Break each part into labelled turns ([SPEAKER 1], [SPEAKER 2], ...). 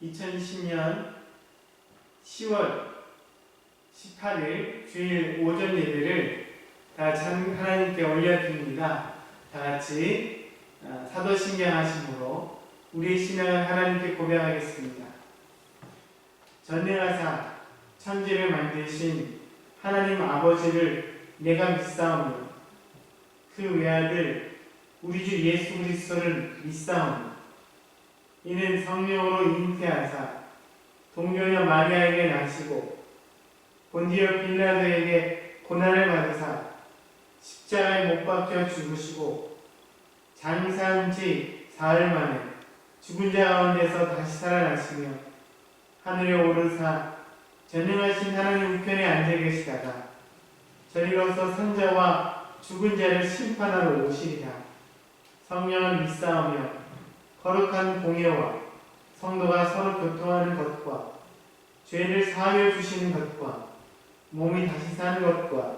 [SPEAKER 1] 2020년 10월 18일 주일 오전 예배를 다 하나님께 올려드립니다. 다 같이 사도신경 하심으로 우리의 신앙을 하나님께 고백하겠습니다. 전능하사 천지를 만드신 하나님 아버지를 내가 믿사오며 그 외아들 우리 주 예수 그리스도를 믿사오며 이는 성령으로 잉태하사 동정녀 마리아에게 나시고 본디오 빌라도에게 고난을 받으사 십자가에 못 박혀 죽으시고 장사한 지 사흘 만에 죽은 자 가운데서 다시 살아나시며 하늘에 오르사 전능하신 하나님 우편에 앉아 계시다가 저리로서 산자와 죽은 자를 심판하러 오시리라. 성령을 믿사오며 거룩한 공예와 성도가 서로 교통하는 것과 죄를 사하여 주시는 것과 몸이 다시 사는 것과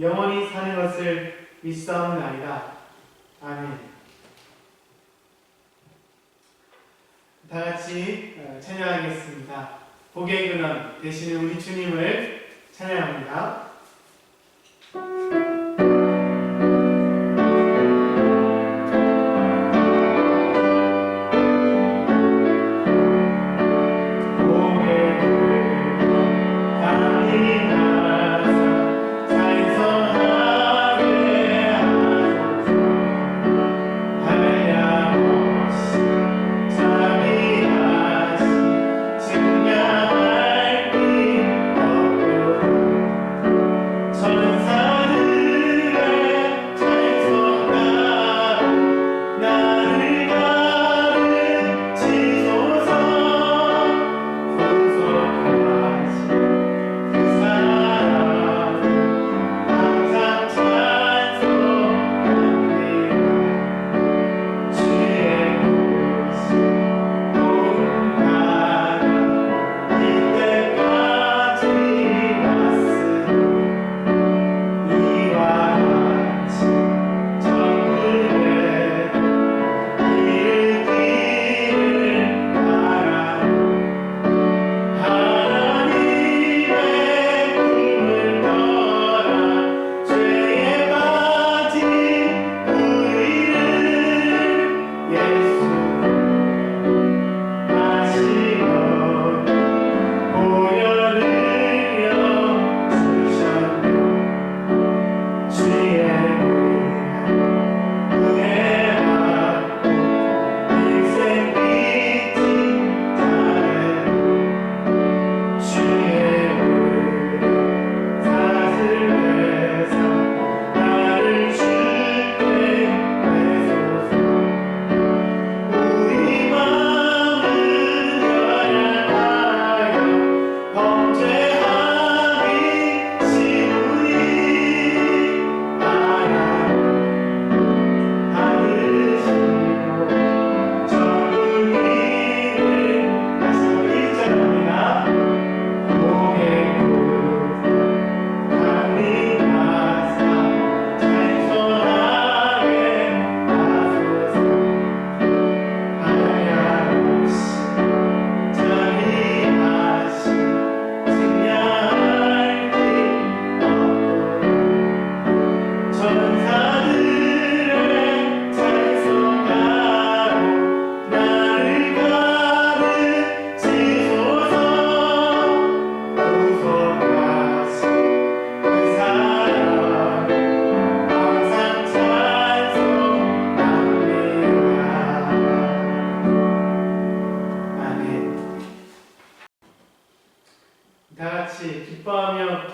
[SPEAKER 1] 영원히 사는 것을 믿사옵나이다. 아멘. 다 같이 찬양하겠습니다. 복의 근원 되시는 우리 주님을 찬양합니다.
[SPEAKER 2] 증명할 길 없고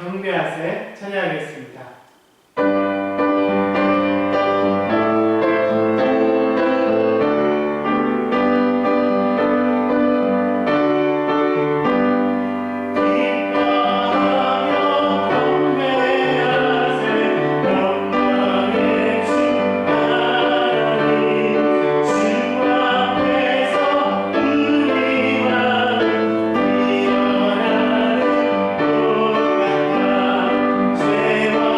[SPEAKER 1] 경배하세 찬양하겠습니다.
[SPEAKER 2] 죄와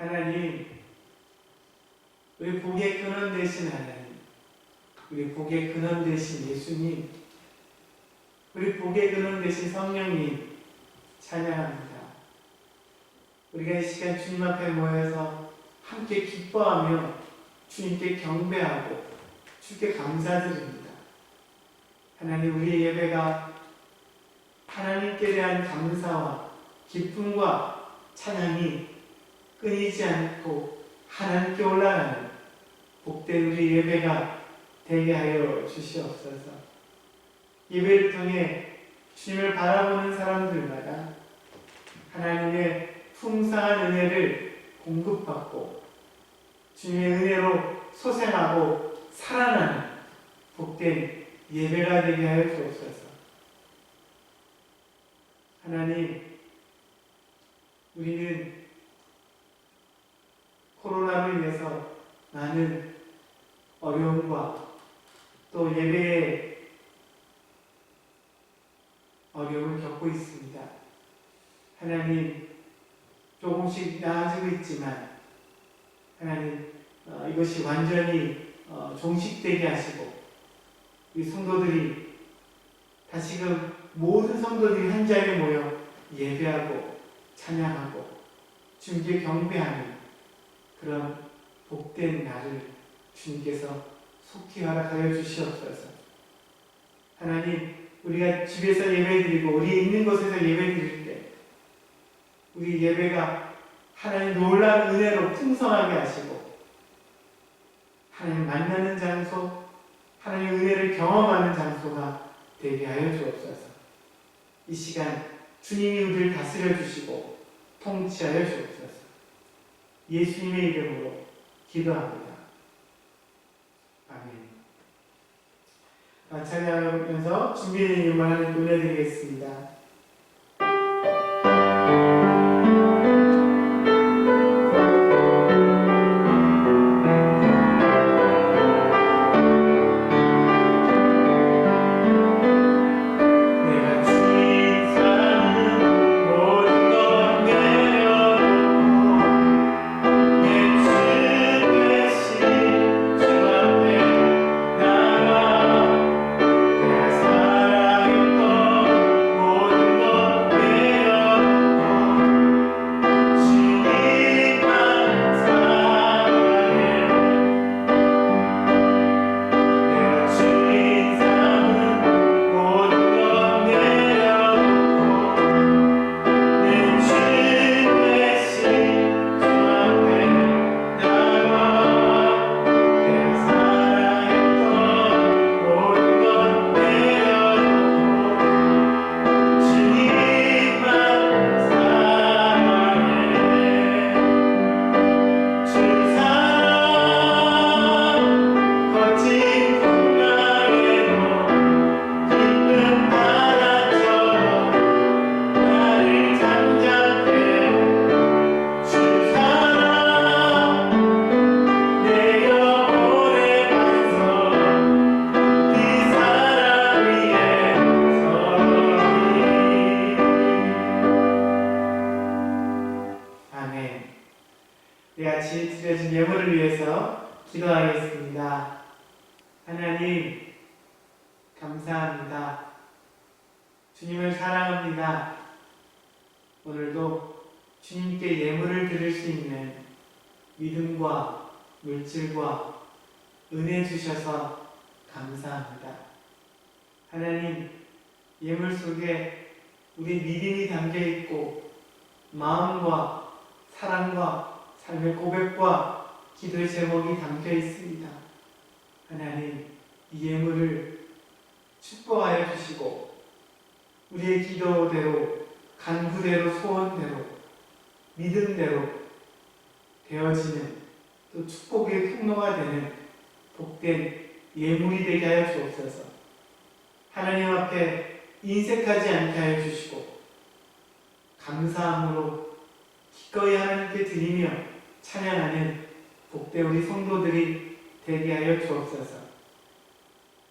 [SPEAKER 1] 하나님, 우리 복의 근원 되신 하나님, 우리 복의 근원 되신 예수님, 우리 복의 근원 되신 성령님 찬양합니다. 우리가 이 시간 주님 앞에 모여서 함께 기뻐하며 주님께 경배하고 주께 감사드립니다. 하나님, 우리의 예배가 하나님께 대한 감사와 기쁨과 찬양이 끊이지 않고 하나님께 올라가는 복된 우리 예배가 되게 하여 주시옵소서. 예배를 통해 주님을 바라보는 사람들마다 하나님의 풍성한 은혜를 공급받고 주님의 은혜로 소생하고 살아나는 복된 예배가 되게 하여 주옵소서. 하나님, 우리는 코로나로 인해서 많은 어려움과 또 예배에 어려움을 겪고 있습니다. 하나님, 조금씩 나아지고 있지만 하나님, 이것이 완전히 종식되게 하시고 우리 성도들이 다시금 모든 성도들이 한 자리에 모여 예배하고 찬양하고 주님께 경배하는 그런 복된 날을 주님께서 속히 허락하여 주시옵소서. 하나님, 우리가 집에서 예배드리고 우리 있는 곳에서 예배드릴 때 우리 예배가 하나님 놀라운 은혜로 풍성하게 하시고 하나님 만나는 장소, 하나님의 은혜를 경험하는 장소가 되게 하여 주옵소서. 이 시간 주님이 우리를 다스려 주시고 통치하여 주옵소서. 예수님의 이름으로 기도합니다. 아멘. 찬양하면서 준비된 이름을 하나님 올려드리겠습니다. 같이 드려진 예물을 위해서 기도하겠습니다. 하나님, 감사합니다. 주님을 사랑합니다. 오늘도 주님께 예물을 드릴 수 있는 믿음과 물질과 은혜 주셔서 감사합니다. 하나님, 예물 속에 우리 믿음이 담겨있고 마음과 사랑과 삶의 고백과 기도의 제목이 담겨 있습니다. 하나님, 이 예물을 축복하여 주시고 우리의 기도대로, 간구대로, 소원대로, 믿음대로 되어지는 또 축복의 통로가 되는 복된 예물이 되게 하여 주옵소서. 하나님 앞에 인색하지 않게 하여 주시고 감사함으로 기꺼이 하나님께 드리며 찬양하는 복된 우리 성도들이 되게 하여 주옵소서.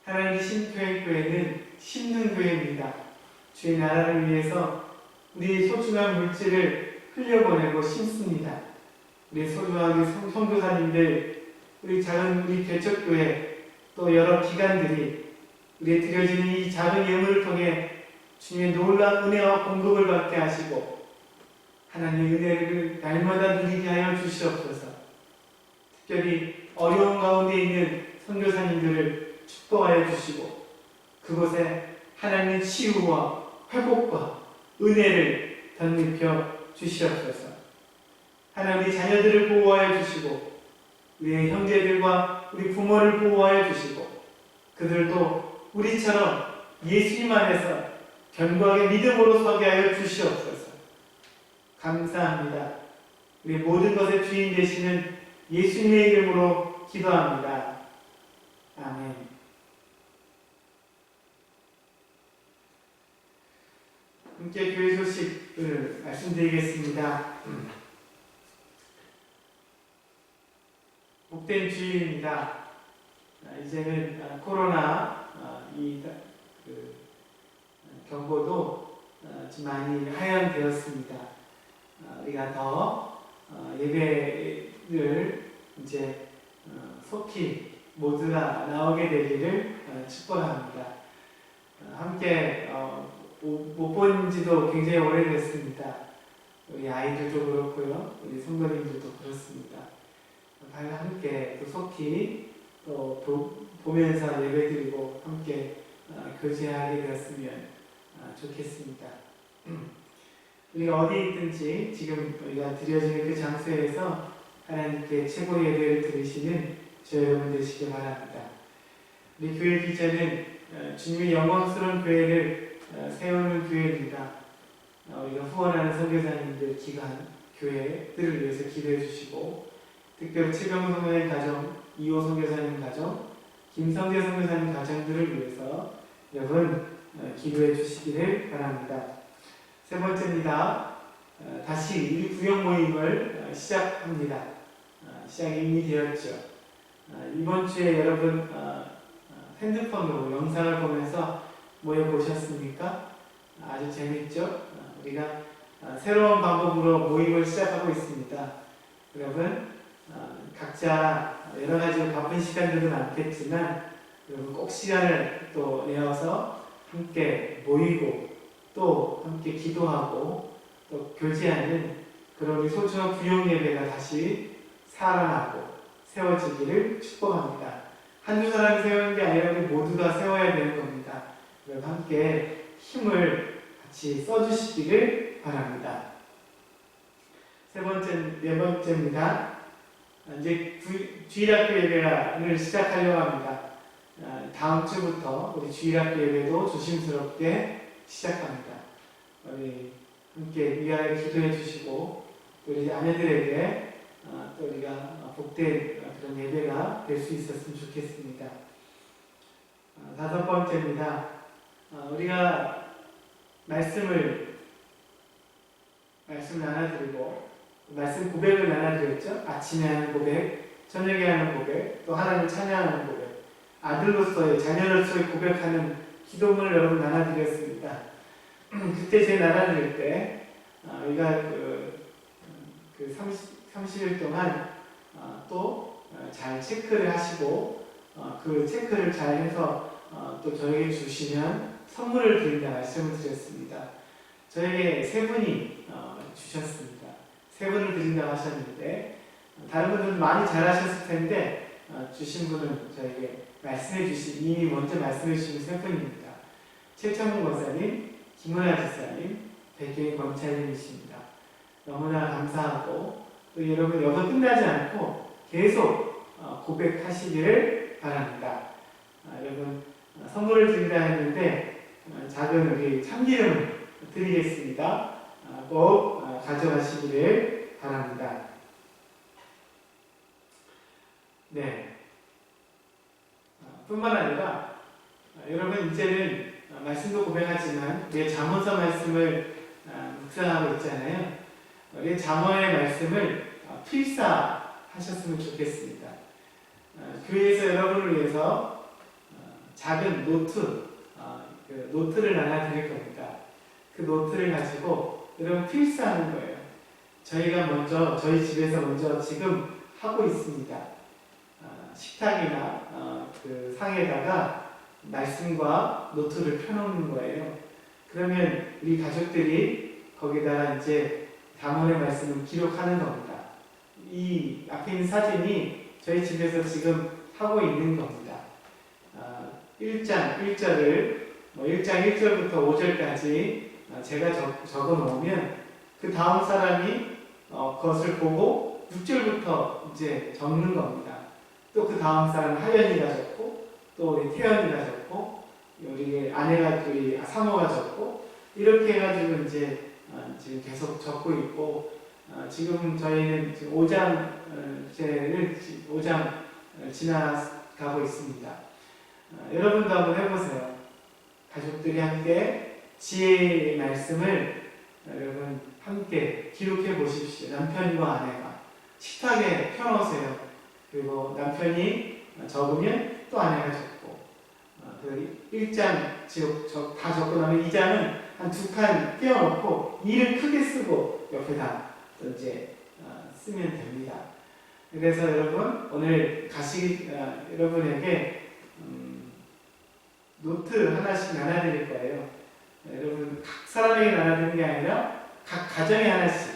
[SPEAKER 1] 하나님, 신표의 심는 교회입니다. 주의 나라를 위해서 우리의 소중한 물질을 흘려보내고 심습니다. 우리 소중한 우리 선교사님들, 우리 작은 우리 개척교회, 또 여러 기관들이 우리에 드려지는 이 작은 예물을 통해 주님의 놀라운 은혜와 공급을 받게 하시고 하나님의 은혜를 날마다 누리게 하여 주시옵소서. 특별히 어려운 가운데 있는 선교사님들을 축복하여 주시고 그곳에 하나님의 치유와 회복과 은혜를 덧입혀 주시옵소서. 하나님 우리 자녀들을 보호하여 주시고 우리의 형제들과 우리 부모를 보호하여 주시고 그들도 우리처럼 예수님 안에서 견고하게 믿음으로 서게 하여 주시옵소서. 감사합니다. 우리 모든 것의 주인 되시는 예수님의 이름으로 기도합니다. 아멘. 함께 교회 소식을 말씀드리겠습니다. 복된 주일입니다. 이제는 코로나 경보도 좀 많이 하향되었습니다. 우리가 더 예배를 이제 속히 모두가 나오게 되기를 축복합니다. 함께 못 본 지도 굉장히 오래됐습니다. 우리 아이들도 그렇고요, 우리 성도님들도 그렇습니다. 함께 또 속히 또 보면서 예배드리고 함께 교제하게 되었으면 좋겠습니다. 우리가 어디 있든지 지금 우리가 드려지는 그 장소에서 하나님께 최고 예배를 드리시는 저 여러분 되시길 바랍니다. 우리 교회 기자는 주님의 영광스러운 교회를 세우는 교회입니다. 우리가 후원하는 선교사님들, 기관, 교회들을 위해서 기도해 주시고 특별히 최병우 선교사님 가정, 이호 선교사님 가정, 김성재 선교사님 가정들을 위해서 여러분 기도해 주시기를 바랍니다. 세 번째입니다. 다시 우리 구역 모임을 시작합니다. 시작이 이미 되었죠. 이번 주에 여러분 핸드폰으로 영상을 보면서 모여보셨습니까? 아주 재밌죠? 우리가 새로운 방법으로 모임을 시작하고 있습니다. 여러분 각자 여러 가지 바쁜 시간들도 많겠지만 여러분 꼭 시간을 또 내어서 함께 모이고 또 함께 기도하고 또 교제하는 그런 우리 소중한 구역 예배가 다시 살아나고 세워지기를 축복합니다. 한두 사람이 세우는 게 아니라 우리 모두가 세워야 되는 겁니다. 여러분 함께 힘을 같이 써주시기를 바랍니다. 네 번째입니다. 이제 주일학교 예배를 시작하려고 합니다. 다음 주부터 우리 주일학교 예배도 조심스럽게 시작합니다. 우리 함께 위하여 기도해 주시고 우리 아내들에게 또 우리가 복된 그런 예배가 될 수 있었으면 좋겠습니다. 다섯 번째입니다. 우리가 말씀을 나눠드리고 말씀 고백을 나눠드렸죠. 아침에 하는 고백, 저녁에 하는 고백, 또 하나님을 찬양하는 고백, 아들로서의 자녀로서의 고백하는 기도문을 여러분 나눠드렸습니다. 그때 제 나눠드릴 때 우리가 그 30일 동안 또 잘 체크를 하시고 그 체크를 잘 해서 또 저에게 주시면 선물을 드린다 말씀을 드렸습니다. 저에게 3분이 주셨습니다. 3분을 드린다고 하셨는데 다른 분들은 많이 잘하셨을 텐데 주신 분은 저에게 이미 먼저 말씀해 주신 3분입니다. 최창문 권사님, 김은아 지사님, 백경희 검찰님이십니다. 너무나 감사하고 또 여러분 여기서 끝나지 않고 계속 고백하시기를 바랍니다. 여러분 선물을 드린다 했는데 작은 우리 참기름을 드리겠습니다. 꼭 가져가시기를 바랍니다. 네. 뿐만 아니라 여러분 이제는 말씀도 고백하지만 우리의 잠언서 말씀을 묵상하고 있잖아요. 우리의 잠언의 말씀을 필사하셨으면 좋겠습니다. 교회에서 여러분을 위해서 작은 노트를 나눠 드릴 겁니다. 그 노트를 가지고 여러분 필사하는 거예요. 저희 집에서 먼저 지금 하고 있습니다. 식탁이나 그 상에다가 말씀과 노트를 펴놓는 거예요. 그러면 우리 가족들이 거기다가 이제 잠언의 말씀을 기록하는 겁니다. 이 앞에 있는 사진이 저희 집에서 지금 하고 있는 겁니다. 1장 1절을 1장 1절부터 5절까지 제가 적어 놓으면 그 다음 사람이 그것을 보고 6절부터 이제 적는 겁니다. 또 그 다음 사람은 하연이가 적고, 또 우리 태연이가 적고, 우리 아내가 우리 사모가 적고, 이렇게 해가지고 이제 지금 계속 적고 있고, 지금 저희는 지금 5장 지나가고 있습니다. 여러분도 한번 해보세요. 가족들이 함께 지혜의 말씀을 여러분 함께 기록해 보십시오. 남편과 아내가 식탁에 펴놓으세요. 그리고 남편이 적으면 또 아내가 적고, 1장 다 적고 나면 2장은 한 2칸 띄워놓고 이를 크게 쓰고 옆에다 또 이제 쓰면 됩니다. 그래서 여러분 오늘 여러분에게 노트 하나씩 나눠드릴 거예요. 여러분 각 사람에게 나눠드리는 게 아니라 각 가정에 하나씩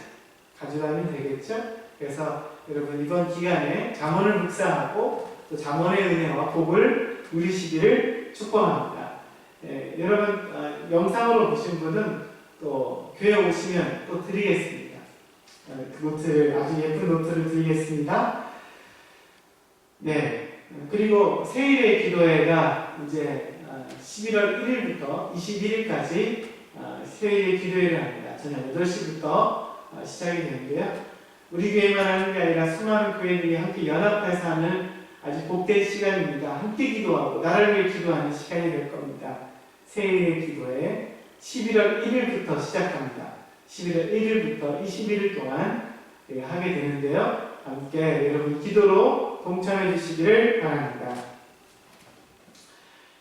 [SPEAKER 1] 가져가면 되겠죠? 그래서 여러분 이번 기간에 잠언을 묵상하고 또 잠언의 은혜와 복을 누리시기를 축복합니다. 여러분 영상으로 보신 분은 또 교회 오시면 또 드리겠습니다. 그 노트를 아주 예쁜 노트를 드리겠습니다. 네. 그리고 세일의 기도회가 이제 11월 1일부터 21일까지 세일의 기도회를 합니다. 저녁 8시부터 시작이 되는데요. 우리 교회만 하는 게 아니라 수많은 교회들이 함께 연합해서 하는 아주 복된 시간입니다. 함께 기도하고 나를 위해 기도하는 시간이 될 겁니다. 세일의 기도회 11월 1일부터 시작합니다. 11월 1일부터 21일 동안 하게 되는데요. 함께 여러분 기도로 동참해 주시기를 바랍니다.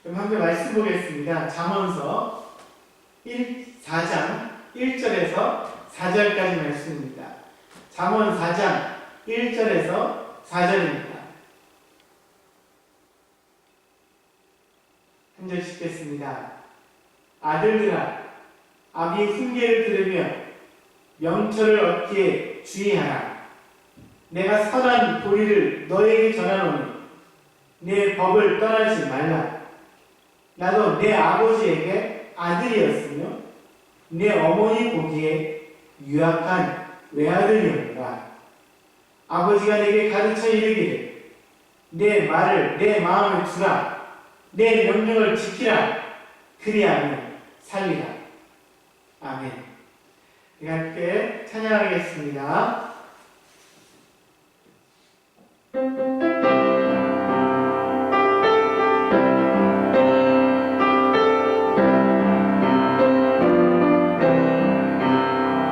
[SPEAKER 1] 그럼 함께 말씀 보겠습니다. 잠언서 4장 1절에서 4절까지 말씀입니다. 잠언 4장 1절에서 4절입니다. 한 절 읽겠습니다. 아들들아, 아비의 훈계를 들으며 명철을 얻기에 주의하라. 내가 선한 도리를 너에게 전하노니 내 법을 떠나지 말라. 나도 내 아버지에게 아들이었으며 내 어머니 보기에 유약한 외아들이었노라. 아버지가 내게 가르쳐 이르기를 내 말을 내 마음에 두라. 내 명령을 지키라. 그리하면 살리라. 아멘. 함께 찬양하겠습니다.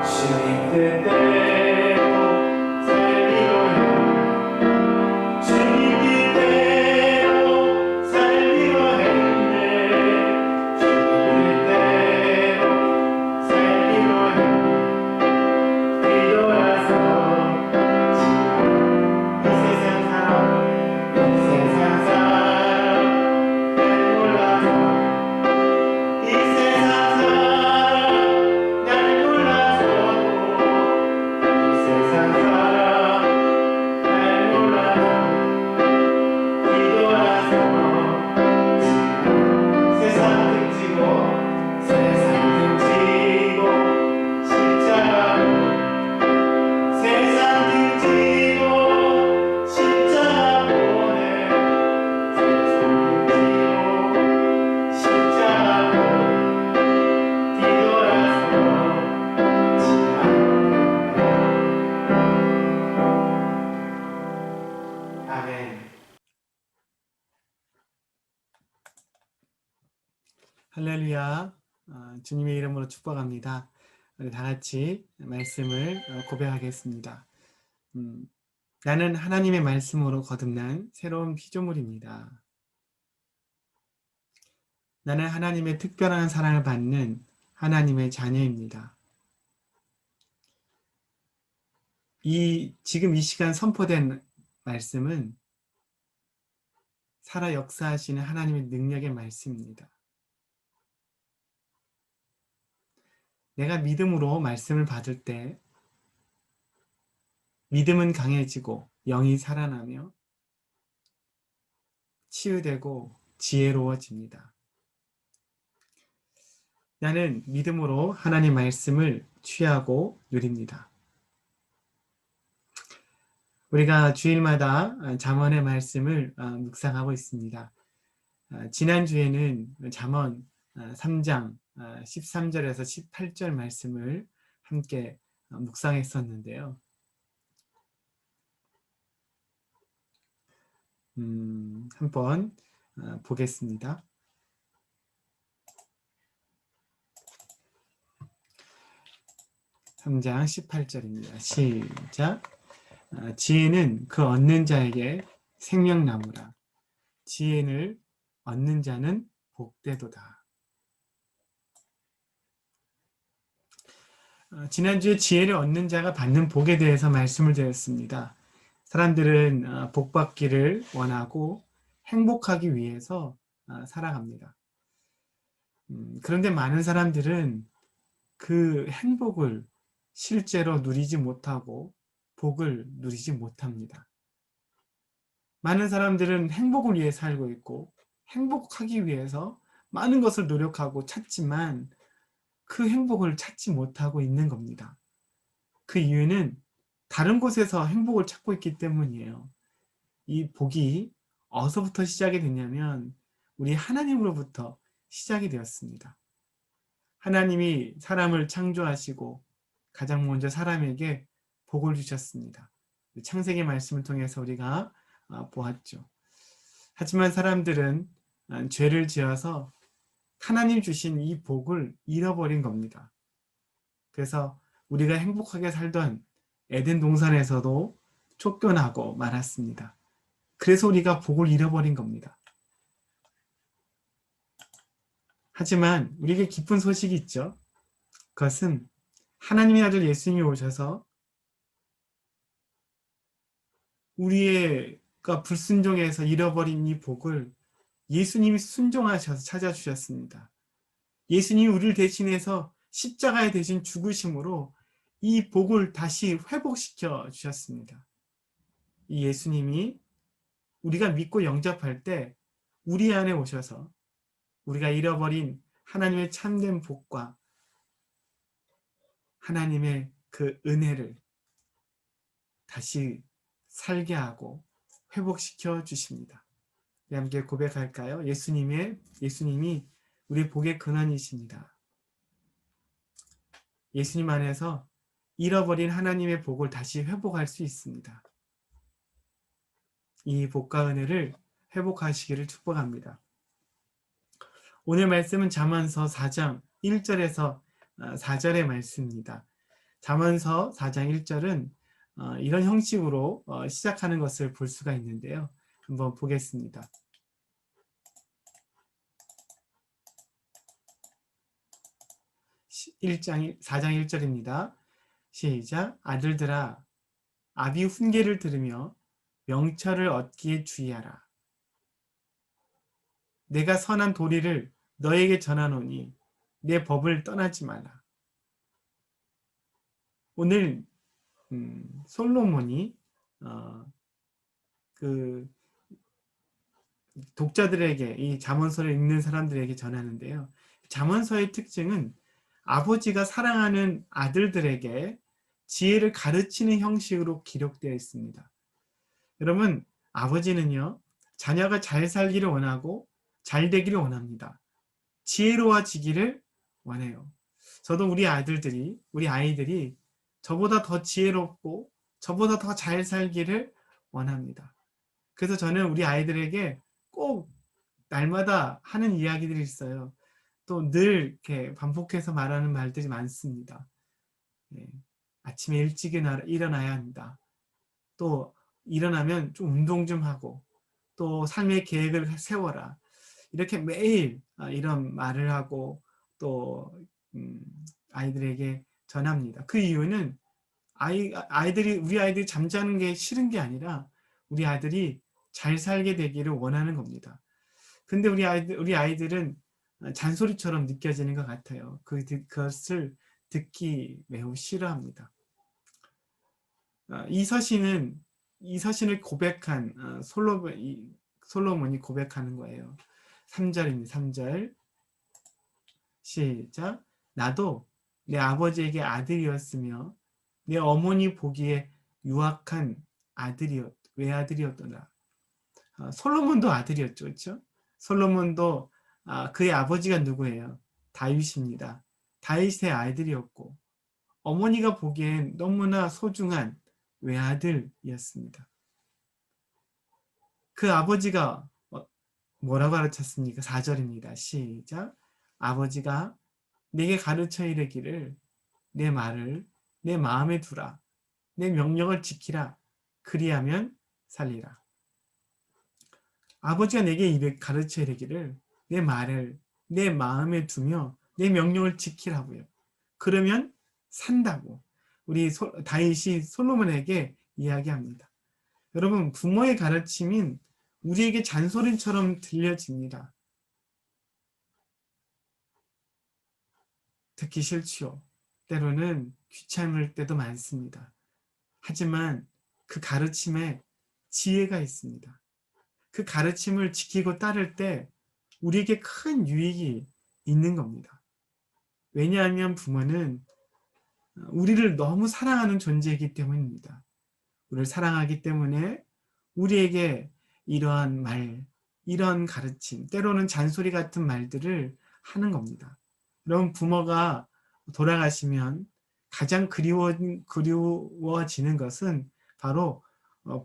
[SPEAKER 1] 주님 뜻대로 살기로 해. 주님 뜻대로 살기로 했네. 주님 뜻대로 살기로 해. 뒤돌아서 이 세상 사람 날 몰라서 이 세상 사람 날 몰라서 이 세상 사람 날 몰라서 뒤돌아서 세상 등지고 십자가로 세상 등지고 십자가 보내 세상 등지고 십자가로 뒤돌아서지 않겠네. 아멘. 할렐루야. 주님의 이름으로 축복합니다. 우리 다 같이 말씀을 고백하겠습니다. 나는 하나님의 말씀으로 거듭난 새로운 피조물입니다. 나는 하나님의 특별한 사랑을 받는 하나님의 자녀입니다. 지금 이 시간 선포된 말씀은 살아 역사하시는 하나님의 능력의 말씀입니다. 내가 믿음으로 말씀을 받을 때 믿음은 강해지고 영이 살아나며 치유되고 지혜로워집니다. 나는 믿음으로 하나님 말씀을 취하고 누립니다. 우리가 주일마다 잠언의 말씀을 묵상하고 있습니다. 지난주에는 잠언 3장 13절에서 18절 말씀을 함께 묵상했었는데요. 한번 보겠습니다. 3장 18절입니다. 시작. 지혜는 그 얻는 자에게 생명나무라. 지혜를 얻는 자는 복되도다. 지난주에 지혜를 얻는 자가 받는 복에 대해서 말씀을 드렸습니다. 사람들은 복 받기를 원하고 행복하기 위해서 살아갑니다. 그런데 많은 사람들은 그 행복을 실제로 누리지 못하고 복을 누리지 못합니다. 많은 사람들은 행복을 위해 살고 있고 행복하기 위해서 많은 것을 노력하고 찾지만 그 행복을 찾지 못하고 있는 겁니다. 그 이유는 다른 곳에서 행복을 찾고 있기 때문이에요. 이 복이 어디서부터 시작이 됐냐면 우리 하나님으로부터 시작이 되었습니다. 하나님이 사람을 창조하시고 가장 먼저 사람에게 복을 주셨습니다. 창세기 말씀을 통해서 우리가 보았죠. 하지만 사람들은 죄를 지어서 하나님 주신 이 복을 잃어버린 겁니다. 그래서 우리가 행복하게 살던 에덴 동산에서도 쫓겨나고 말았습니다. 그래서 우리가 복을 잃어버린 겁니다. 하지만 우리에게 기쁜 소식이 있죠. 그것은 하나님의 아들 예수님이 오셔서 우리가 불순종해서 잃어버린 이 복을 예수님이 순종하셔서 찾아주셨습니다. 예수님이 우리를 대신해서 십자가에 대신 죽으심으로 이 복을 다시 회복시켜 주셨습니다. 이 예수님이 우리가 믿고 영접할 때 우리 안에 오셔서 우리가 잃어버린 하나님의 참된 복과 하나님의 그 은혜를 다시 살게 하고 회복시켜 주십니다. 우리 함께 고백할까요? 예수님이 우리의 복의 근원이십니다. 예수님 안에서 잃어버린 하나님의 복을 다시 회복할 수 있습니다. 이 복과 은혜를 회복하시기를 축복합니다. 오늘 말씀은 잠언서 4장 1절에서 4절의 말씀입니다. 잠언서 4장 1절은 이런 형식으로 시작하는 것을 볼 수가 있는데요. 한번 보겠습니다. (4장 1절입니다) 시작. 아들들아, 아비 훈계를 들으며 명철을 얻기에 주의하라. 내가 선한 도리를 너에게 전하노니 내 법을 떠나지 말라. 오늘 솔로몬이 그 독자들에게, 이 잠언서를 읽는 사람들에게 전하는데요. 잠언서의 특징은 아버지가 사랑하는 아들들에게 지혜를 가르치는 형식으로 기록되어 있습니다. 여러분, 아버지는요, 자녀가 잘 살기를 원하고 잘 되기를 원합니다. 지혜로워지기를 원해요. 저도 우리 아이들이 저보다 더 지혜롭고 저보다 더 잘 살기를 원합니다. 그래서 저는 우리 아이들에게 꼭 날마다 하는 이야기들이 있어요. 또 늘 이렇게 반복해서 말하는 말들이 많습니다. 아침에 일찍 일어나야 한다. 또 일어나면 좀 운동 좀 하고, 또 삶의 계획을 세워라. 이렇게 매일 이런 말을 하고 또 아이들에게 전합니다. 그 이유는 우리 아이들이 잠자는 게 싫은 게 아니라 우리 아들이 잘 살게 되기를 원하는 겁니다. 근데 우리 아이들은 잔소리처럼 느껴지는 것 같아요. 그것을 듣기 매우 싫어합니다. 이 서신을 고백한 솔로몬이 고백하는 거예요. 3절입니다. 3절 시작. 나도 내 아버지에게 아들이었으며 내 어머니 보기에 유악한 외아들이었더라. 솔로몬도 아들이었죠. 그렇죠? 솔로몬도 그의 아버지가 누구예요? 다윗입니다. 다윗의 아이들이었고 어머니가 보기엔 너무나 소중한 외아들이었습니다. 그 아버지가 뭐라고 가르쳤습니까? 4절입니다. 시작. 아버지가 내게 가르쳐 이르기를 내 말을 내 마음에 두라. 내 명령을 지키라. 그리하면 살리라. 아버지가 내게 가르쳐 이르기를 내 말을 내 마음에 두며 내 명령을 지키라고요. 그러면 산다고 우리 다윗이 솔로몬에게 이야기합니다. 여러분, 부모의 가르침은 우리에게 잔소리처럼 들려집니다. 듣기 싫지요. 때로는 귀찮을 때도 많습니다. 하지만 그 가르침에 지혜가 있습니다. 그 가르침을 지키고 따를 때 우리에게 큰 유익이 있는 겁니다. 왜냐하면 부모는 우리를 너무 사랑하는 존재이기 때문입니다. 우리를 사랑하기 때문에 우리에게 이러한 말, 이런 가르침, 때로는 잔소리 같은 말들을 하는 겁니다. 여러분, 부모가 돌아가시면 가장 그리워지는 것은 바로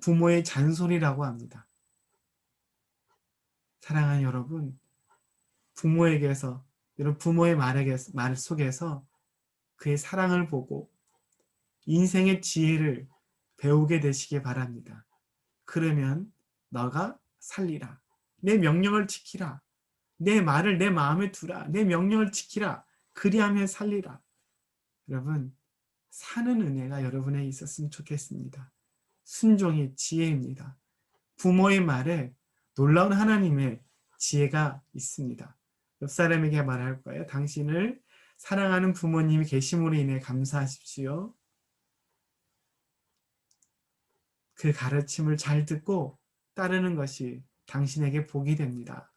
[SPEAKER 1] 부모의 잔소리라고 합니다. 사랑하는 여러분, 부모의 말 속에서 그의 사랑을 보고 인생의 지혜를 배우게 되시기 바랍니다. 그러면 너가 살리라. 내 명령을 지키라. 내 말을 내 마음에 두라. 내 명령을 지키라. 그리하면 살리라. 여러분, 사는 은혜가 여러분에 있었으면 좋겠습니다. 순종이 지혜입니다. 부모의 말에 놀라운 하나님의 지혜가 있습니다. 옆 사람에게 말할 거예요. 당신을 사랑하는 부모님이 계심으로 인해 감사하십시오. 그 가르침을 잘 듣고 따르는 것이 당신에게 복이 됩니다.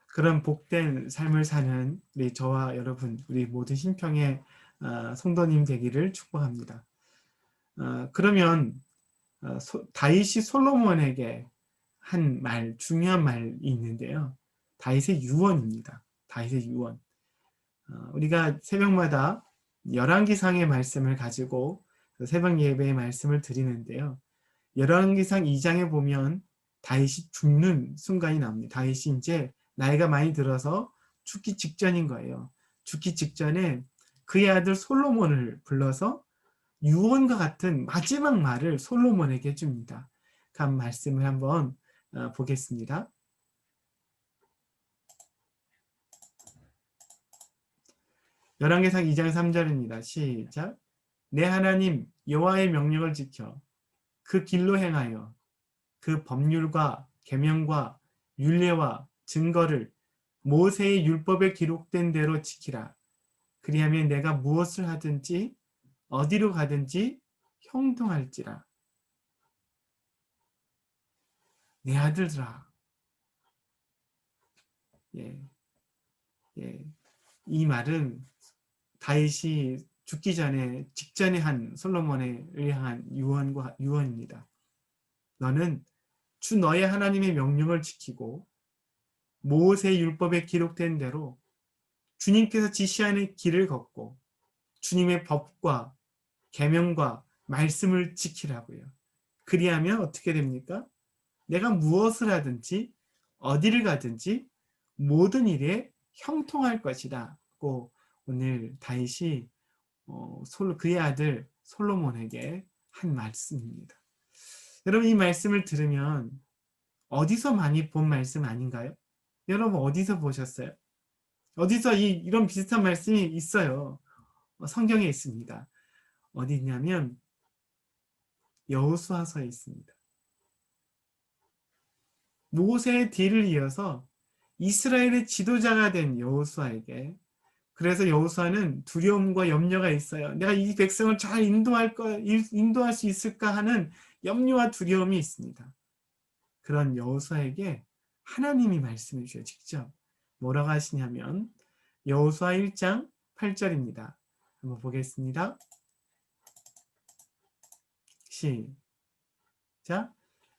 [SPEAKER 1] 그런 복된 삶을 사는 저와 여러분, 우리 모든 신평의 성도님 되기를 축복합니다. 그러면 다윗이 솔로몬에게 한 중요한 말이 있는데요. 다윗의 유언입니다. 다윗의 유언. 우리가 새벽마다 열왕기상의 말씀을 가지고 새벽 예배의 말씀을 드리는데요. 열왕기상 2장에 보면 다윗이 죽는 순간이 나옵니다. 다윗이 이제 나이가 많이 들어서 죽기 직전인 거예요. 죽기 직전에 그의 아들 솔로몬을 불러서 유언과 같은 마지막 말을 솔로몬에게 해줍니다. 그 말씀을 한번 보겠습니다. 열왕기상 2장 3절입니다. 시작. 내 하나님 여호와의 명령을 지켜 그 길로 행하여 그 법률과 계명과 율례와 증거를 모세의 율법에 기록된 대로 지키라. 그리하면 내가 무엇을 하든지 어디로 가든지 형통할지라. 내 아들들아. 이 말은 다윗이 죽기 직전에 한 솔로몬에 의한 유언입니다. 너는 주 너의 하나님의 명령을 지키고 모세의 율법에 기록된 대로 주님께서 지시하는 길을 걷고 주님의 법과 계명과 말씀을 지키라고요. 그리하면 어떻게 됩니까? 내가 무엇을 하든지 어디를 가든지 모든 일에 형통할 것이라고 오늘 다윗이 그의 아들 솔로몬에게 한 말씀입니다. 여러분, 이 말씀을 들으면 어디서 많이 본 말씀 아닌가요? 여러분, 어디서 보셨어요? 어디서 이런 비슷한 말씀이 있어요. 성경에 있습니다. 어디 있냐면 여호수아서에 있습니다. 모세의 뒤를 이어서 이스라엘의 지도자가 된 여호수아에게, 그래서 여호수아는 두려움과 염려가 있어요. 내가 이 백성을 잘 인도할 수 있을까 하는 염려와 두려움이 있습니다. 그런 여호수아에게 하나님이 말씀해 주셔요. 직접 뭐라고 하시냐면 여호수아 1장 8절입니다. 한번 보겠습니다. 시작.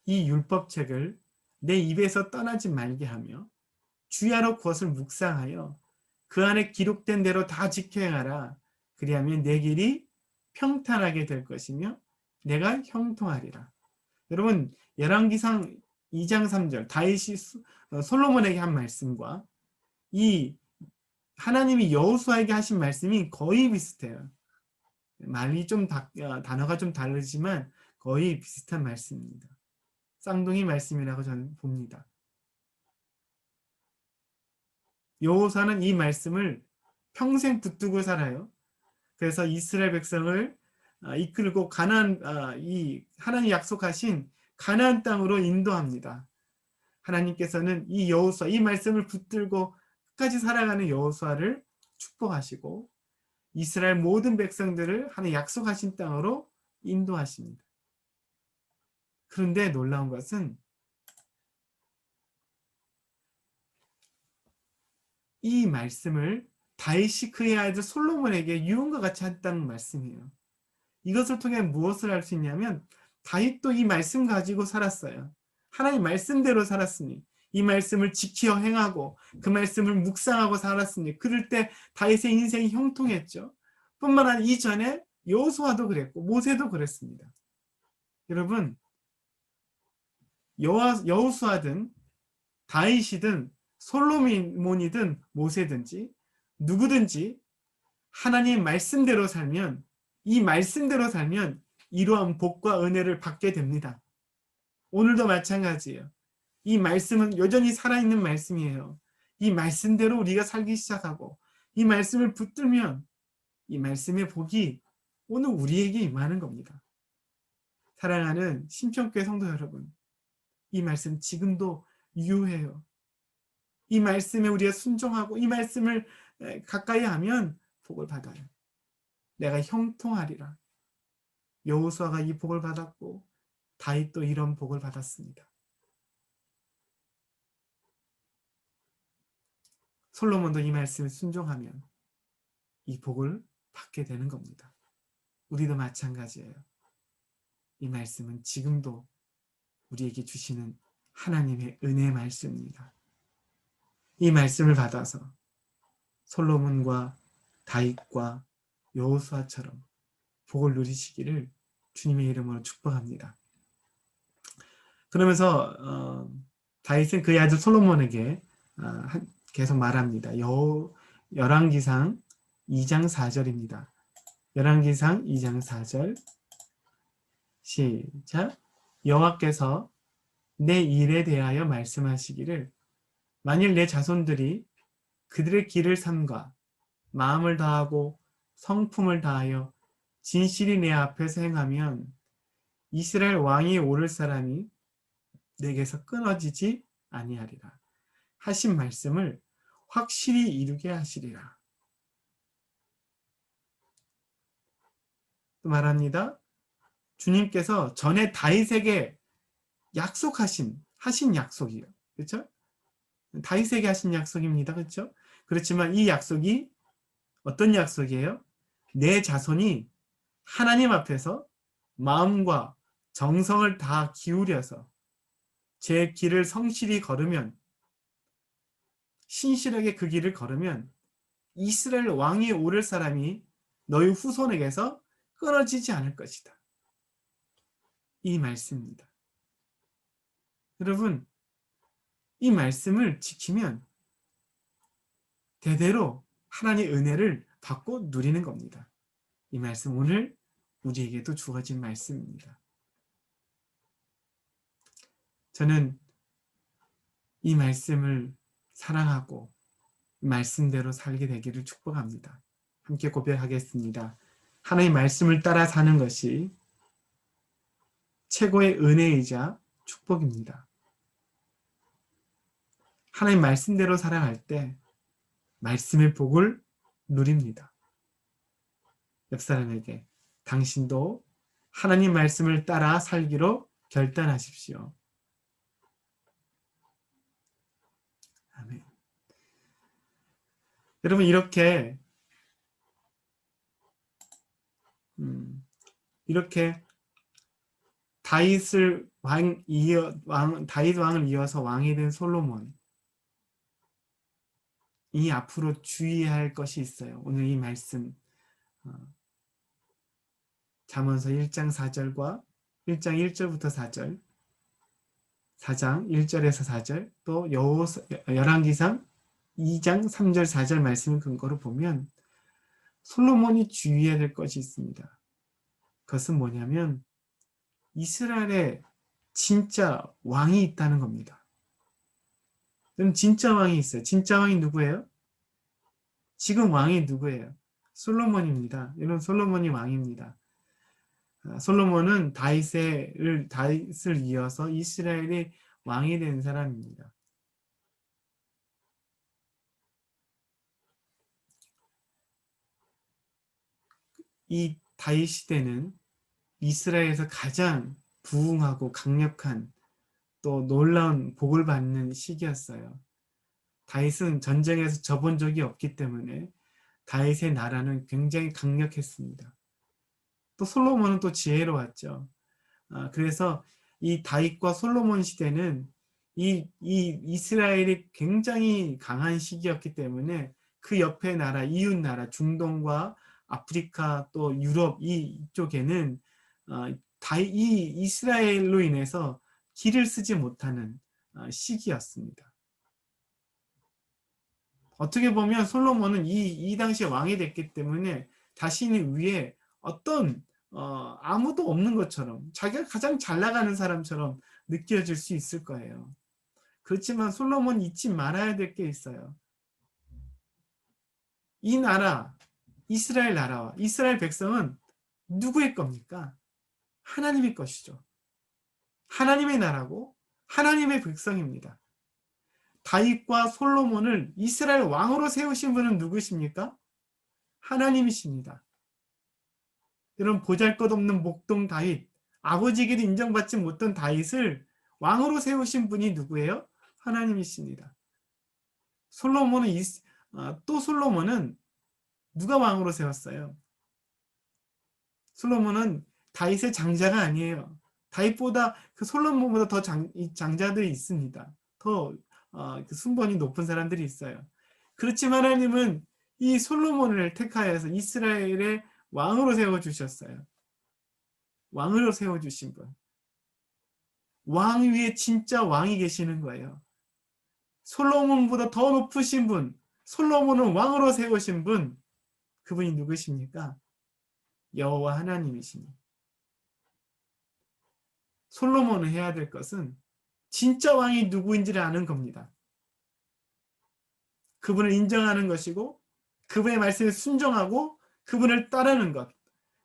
[SPEAKER 1] 이 율법책을 내 입에서 떠나지 말게 하며 주야로 그것을 묵상하여 그 안에 기록된 대로 다 지켜 행하라. 그리하면 내 길이 평탄하게 될 것이며 내가 형통하리라. 여러분, 열왕기상 2장 3절 다윗이 솔로몬에게 한 말씀과 이 하나님이 여호수아에게 하신 말씀이 거의 비슷해요. 말이 좀 단어가 좀 다르지만 거의 비슷한 말씀입니다. 쌍둥이 말씀이라고 저는 봅니다. 여호수아는 이 말씀을 평생 붙들고 살아요. 그래서 이스라엘 백성을 이끌고 이 하나님 약속하신 가나안 땅으로 인도합니다. 하나님께서는 이 여호수아, 이 말씀을 붙들고 끝까지 살아가는 여호수아를 축복하시고 이스라엘 모든 백성들을 하나님 약속하신 땅으로 인도하십니다. 그런데 놀라운 것은 이 말씀을 다윗이 그의 아들 솔로몬에게 유언과 같이 했다는 말씀이에요. 이것을 통해 무엇을 할 수 있냐면 다윗도 이 말씀 가지고 살았어요. 하나님 말씀대로 살았으니, 이 말씀을 지켜 행하고 그 말씀을 묵상하고 살았으니 그럴 때 다윗의 인생이 형통했죠. 뿐만 아니라 이전에 여호수아도 그랬고 모세도 그랬습니다. 여러분, 여호수아든 다윗이든 솔로몬이든 모세든지 누구든지 하나님 말씀대로 살면, 이 말씀대로 살면 이러한 복과 은혜를 받게 됩니다. 오늘도 마찬가지예요. 이 말씀은 여전히 살아있는 말씀이에요. 이 말씀대로 우리가 살기 시작하고 이 말씀을 붙들면 이 말씀의 복이 오늘 우리에게 임하는 겁니다. 사랑하는 신평교회 성도 여러분, 이 말씀 지금도 유효해요. 이 말씀에 우리가 순종하고 이 말씀을 가까이 하면 복을 받아요. 내가 형통하리라. 여호수아가 이 복을 받았고 다윗도 이런 복을 받았습니다. 솔로몬도 이 말씀에 순종하면 이 복을 받게 되는 겁니다. 우리도 마찬가지예요. 이 말씀은 지금도 우리에게 주시는 하나님의 은혜의 말씀입니다. 이 말씀을 받아서 솔로몬과 다윗과 여호수아처럼 복을 누리시기를 주님의 이름으로 축복합니다. 그러면서 다윗은 그의 아들 솔로몬에게 계속 말합니다. 열왕기상 2장 4절입니다. 열왕기상 2장 4절 시작. 여호와께서 내 일에 대하여 말씀하시기를 만일 내 자손들이 그들의 길을 삼가 마음을 다하고 성품을 다하여 진실이 내 앞에서 행하면 이스라엘 왕이 오를 사람이 내게서 끊어지지 아니하리라 하신 말씀을 확실히 이루게 하시리라. 또 말합니다. 주님께서 전에 다윗에게 하신 약속이에요. 그렇죠? 다윗에게 하신 약속입니다. 그렇죠? 그렇지만 이 약속이 어떤 약속이에요? 내 자손이 하나님 앞에서 마음과 정성을 다 기울여서 제 길을 성실히 걸으면, 신실하게 그 길을 걸으면 이스라엘 왕이 오를 사람이 너희 후손에게서 끊어지지 않을 것이다. 이 말씀입니다. 여러분, 이 말씀을 지키면 대대로 하나님의 은혜를 받고 누리는 겁니다. 이 말씀 오늘 우리에게도 주어진 말씀입니다. 저는 이 말씀을 사랑하고
[SPEAKER 2] 말씀대로 살게 되기를 축복합니다. 함께 고백하겠습니다. 하나님 말씀을 따라 사는 것이 최고의 은혜이자 축복입니다. 하나님 말씀대로 살아갈 때 말씀의 복을 누립니다. 옆 사람에게 당신도 하나님 말씀을 따라 살기로 결단하십시오. 아멘. 여러분 이렇게 다윗 왕을 이어서 왕이 된 솔로몬 이 앞으로 주의해야 할 것이 있어요. 오늘 이 말씀 잠언서 1장 4절과 1장 1절부터 4절 4장 1절에서 4절 또 열왕기상 2장 3절 4절 말씀을 근거로 보면 솔로몬이 주의해야 될 것이 있습니다. 그것은 뭐냐면 이스라엘에 진짜 왕이 있다는 겁니다. 그럼 진짜 왕이 있어요. 진짜 왕이 누구예요? 지금 왕이 누구예요? 솔로몬입니다. 여러분 솔로몬이 왕입니다. 솔로몬은 다윗을 이어서 이스라엘의 왕이 된 사람입니다. 이 다윗 시대는 이스라엘에서 가장 부흥하고 강력한 또 놀라운 복을 받는 시기였어요. 다윗은 전쟁에서 져본 적이 없기 때문에 다윗의 나라는 굉장히 강력했습니다. 또 솔로몬은 또 지혜로웠죠. 그래서 이 다윗과 솔로몬 시대는 이 이스라엘이 굉장히 강한 시기였기 때문에 그 옆에 나라, 이웃 나라, 중동과 아프리카 또 유럽 이쪽에는 이 이스라엘로 인해서 길을 쓰지 못하는 시기였습니다. 어떻게 보면 솔로몬은 이 당시에 왕이 됐기 때문에 자신이 위에 어떤 아무도 없는 것처럼 자기가 가장 잘 나가는 사람처럼 느껴질 수 있을 거예요. 그렇지만 솔로몬 잊지 말아야 될 게 있어요. 이 나라, 이스라엘 나라와 이스라엘 백성은 누구의 겁니까? 하나님의 것이죠. 하나님의 나라고 하나님의 백성입니다. 다윗과 솔로몬을 이스라엘 왕으로 세우신 분은 누구십니까? 하나님이십니다. 이런 보잘것없는 목동 다윗, 아버지에게도 인정받지 못한 다윗을 왕으로 세우신 분이 누구예요? 하나님이십니다. 또 솔로몬은 누가 왕으로 세웠어요? 솔로몬은 다윗의 장자가 아니에요. 다윗보다 그 솔로몬보다 더 장자들이 있습니다. 더 그 순번이 높은 사람들이 있어요. 그렇지만 하나님은 이 솔로몬을 택하여서 이스라엘의 왕으로 세워주셨어요. 왕으로 세워주신 분. 왕 위에 진짜 왕이 계시는 거예요. 솔로몬보다 더 높으신 분, 솔로몬을 왕으로 세우신 분, 그분이 누구십니까? 여호와 하나님이십니다. 솔로몬은 해야 될 것은 진짜 왕이 누구인지를 아는 겁니다. 그분을 인정하는 것이고 그분의 말씀에 순종하고 그분을 따르는 것.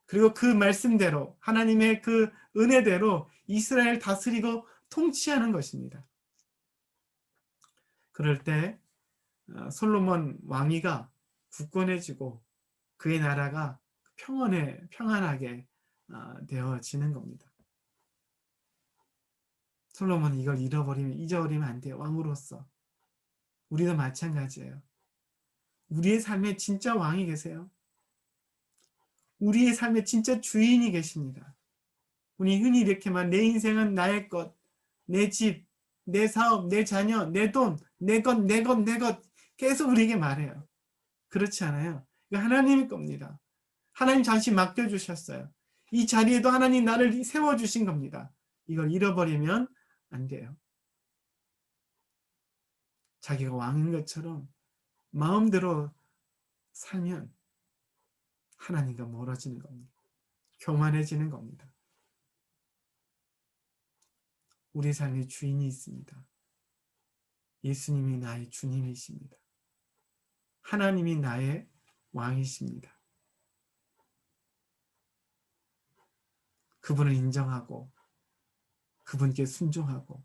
[SPEAKER 2] 그리고 그 말씀대로 하나님의 그 은혜대로 이스라엘 다스리고 통치하는 것입니다. 그럴 때 솔로몬 왕위가 굳건해지고 그의 나라가 평안하게 되어지는 겁니다. 솔로몬은 이걸 잊어버리면 안 돼요. 왕으로서. 우리도 마찬가지예요. 우리의 삶에 진짜 왕이 계세요. 우리의 삶에 진짜 주인이 계십니다. 우리 흔히 이렇게 내 인생은 나의 것, 내 집, 내 사업, 내 자녀, 내 돈, 내 것, 내 것, 내 것 계속 우리에게 말해요. 그렇지 않아요. 이거 하나님의 겁니다. 하나님 잠시 맡겨주셨어요. 이 자리에도 하나님 나를 세워주신 겁니다. 이걸 잃어버리면 안 돼요. 자기가 왕인 것처럼 마음대로 살면 하나님과 멀어지는 겁니다. 교만해지는 겁니다. 우리 삶의 주인이 있습니다. 예수님이 나의 주님이십니다. 하나님이 나의 왕이십니다. 그분을 인정하고 그분께 순종하고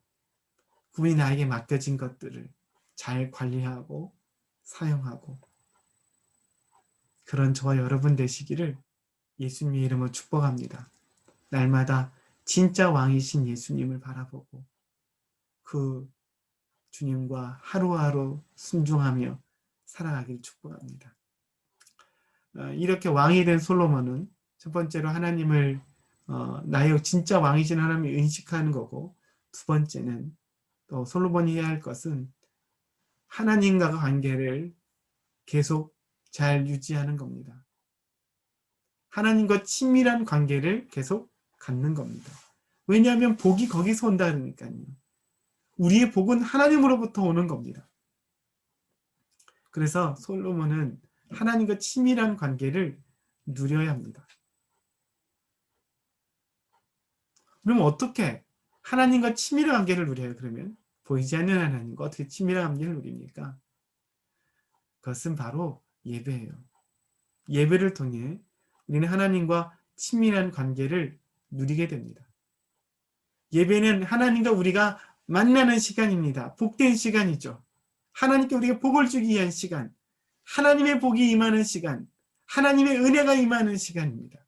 [SPEAKER 2] 그분이 나에게 맡겨진 것들을 잘 관리하고 사용하고 그런 저와 여러분 되시기를 예수님의 이름으로 축복합니다. 날마다 진짜 왕이신 예수님을 바라보고 그 주님과 하루하루 순종하며 살아가길 축복합니다. 이렇게 왕이 된 솔로몬은 첫 번째로 하나님을 나의 진짜 왕이신 하나님을 인식하는 거고 두 번째는 또 솔로몬이 해야 할 것은 하나님과 관계를 계속 잘 유지하는 겁니다. 하나님과 친밀한 관계를 계속 갖는 겁니다. 왜냐하면 복이 거기서 온다니까요. 우리의 복은 하나님으로부터 오는 겁니다. 그래서 솔로몬은 하나님과 친밀한 관계를 누려야 합니다. 그러면 어떻게 하나님과 친밀한 관계를 누려요? 그러면 보이지 않는 하나님과 어떻게 친밀한 관계를 누립니까? 그것은 바로 예배예요. 예배를 통해 우리는 하나님과 친밀한 관계를 누리게 됩니다. 예배는 하나님과 우리가 만나는 시간입니다. 복된 시간이죠. 하나님께 우리가 복을 주기 위한 시간, 하나님의 복이 임하는 시간, 하나님의 은혜가 임하는 시간입니다.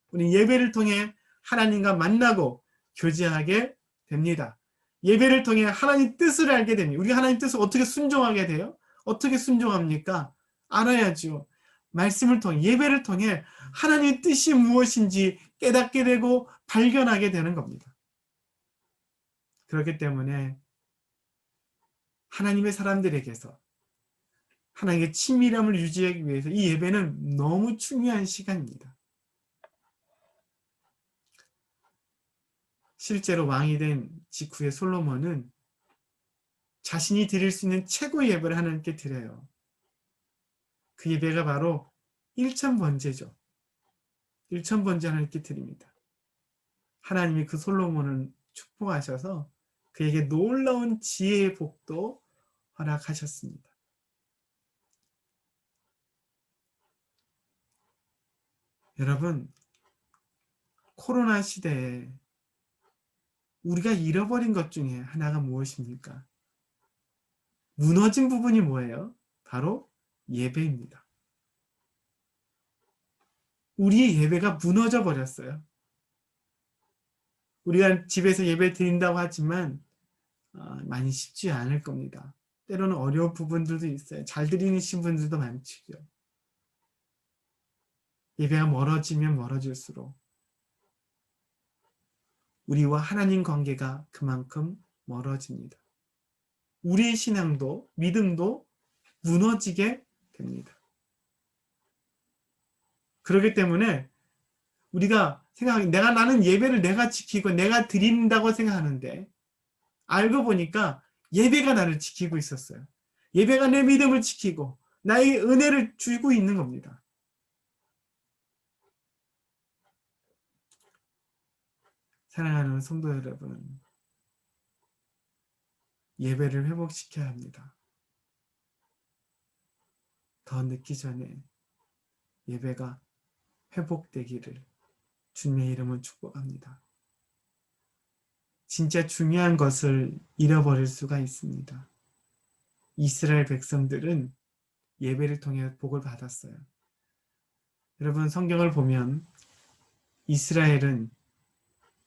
[SPEAKER 2] 우리 예배를 통해 하나님과 만나고 교제하게 됩니다. 예배를 통해 하나님 뜻을 알게 됩니다. 우리가 하나님 뜻을 어떻게 순종하게 돼요? 어떻게 순종합니까? 알아야죠. 말씀을 통해, 예배를 통해 하나님의 뜻이 무엇인지 깨닫게 되고 발견하게 되는 겁니다. 그렇기 때문에 하나님의 사람들에게서 하나님의 친밀함을 유지하기 위해서 이 예배는 너무 중요한 시간입니다. 실제로 왕이 된 직후에 솔로몬은 자신이 드릴 수 있는 최고의 예배를 하나님께 드려요. 그 예배가 바로 일천번제죠. 일천번제 하나님께 드립니다. 하나님이 그 솔로몬을 축복하셔서 그에게 놀라운 지혜의 복도 허락하셨습니다. 여러분, 코로나 시대에 우리가 잃어버린 것 중에 하나가 무엇입니까? 무너진 부분이 뭐예요? 바로 예배입니다. 우리의 예배가 무너져 버렸어요. 우리가 집에서 예배 드린다고 하지만 많이 쉽지 않을 겁니다. 때로는 어려운 부분들도 있어요. 잘 드리신 분들도 많지요. 예배가 멀어지면 멀어질수록 우리와 하나님 관계가 그만큼 멀어집니다. 우리의 신앙도 믿음도 무너지게 됩니다. 그렇기 때문에 우리가 나는 예배를 내가 지키고 내가 드린다고 생각하는데 알고 보니까 예배가 나를 지키고 있었어요. 예배가 내 믿음을 지키고 나에게 은혜를 주고 있는 겁니다. 사랑하는 성도 여러분, 예배를 회복시켜야 합니다. 더 늦기 전에 예배가 회복되기를 주님의 이름으로 축복합니다. 진짜 중요한 것을 잃어버릴 수가 있습니다. 이스라엘 백성들은 예배를 통해 복을 받았어요. 여러분, 성경을 보면 이스라엘은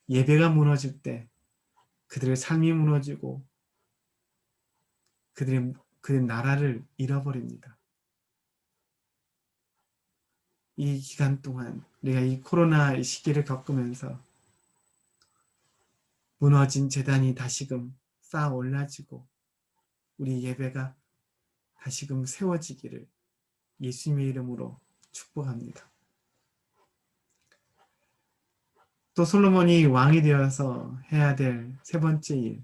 [SPEAKER 2] 예배가 무너질 때 그들의 삶이 무너지고 그들의 나라를 잃어버립니다. 이 기간 동안 우리가 이 코로나 시기를 겪으면서 무너진 제단이 다시금 쌓아 올라지고 우리 예배가 다시금 세워지기를 예수님의 이름으로 축복합니다. 또 솔로몬이 왕이 되어서 해야 될 세 번째 일,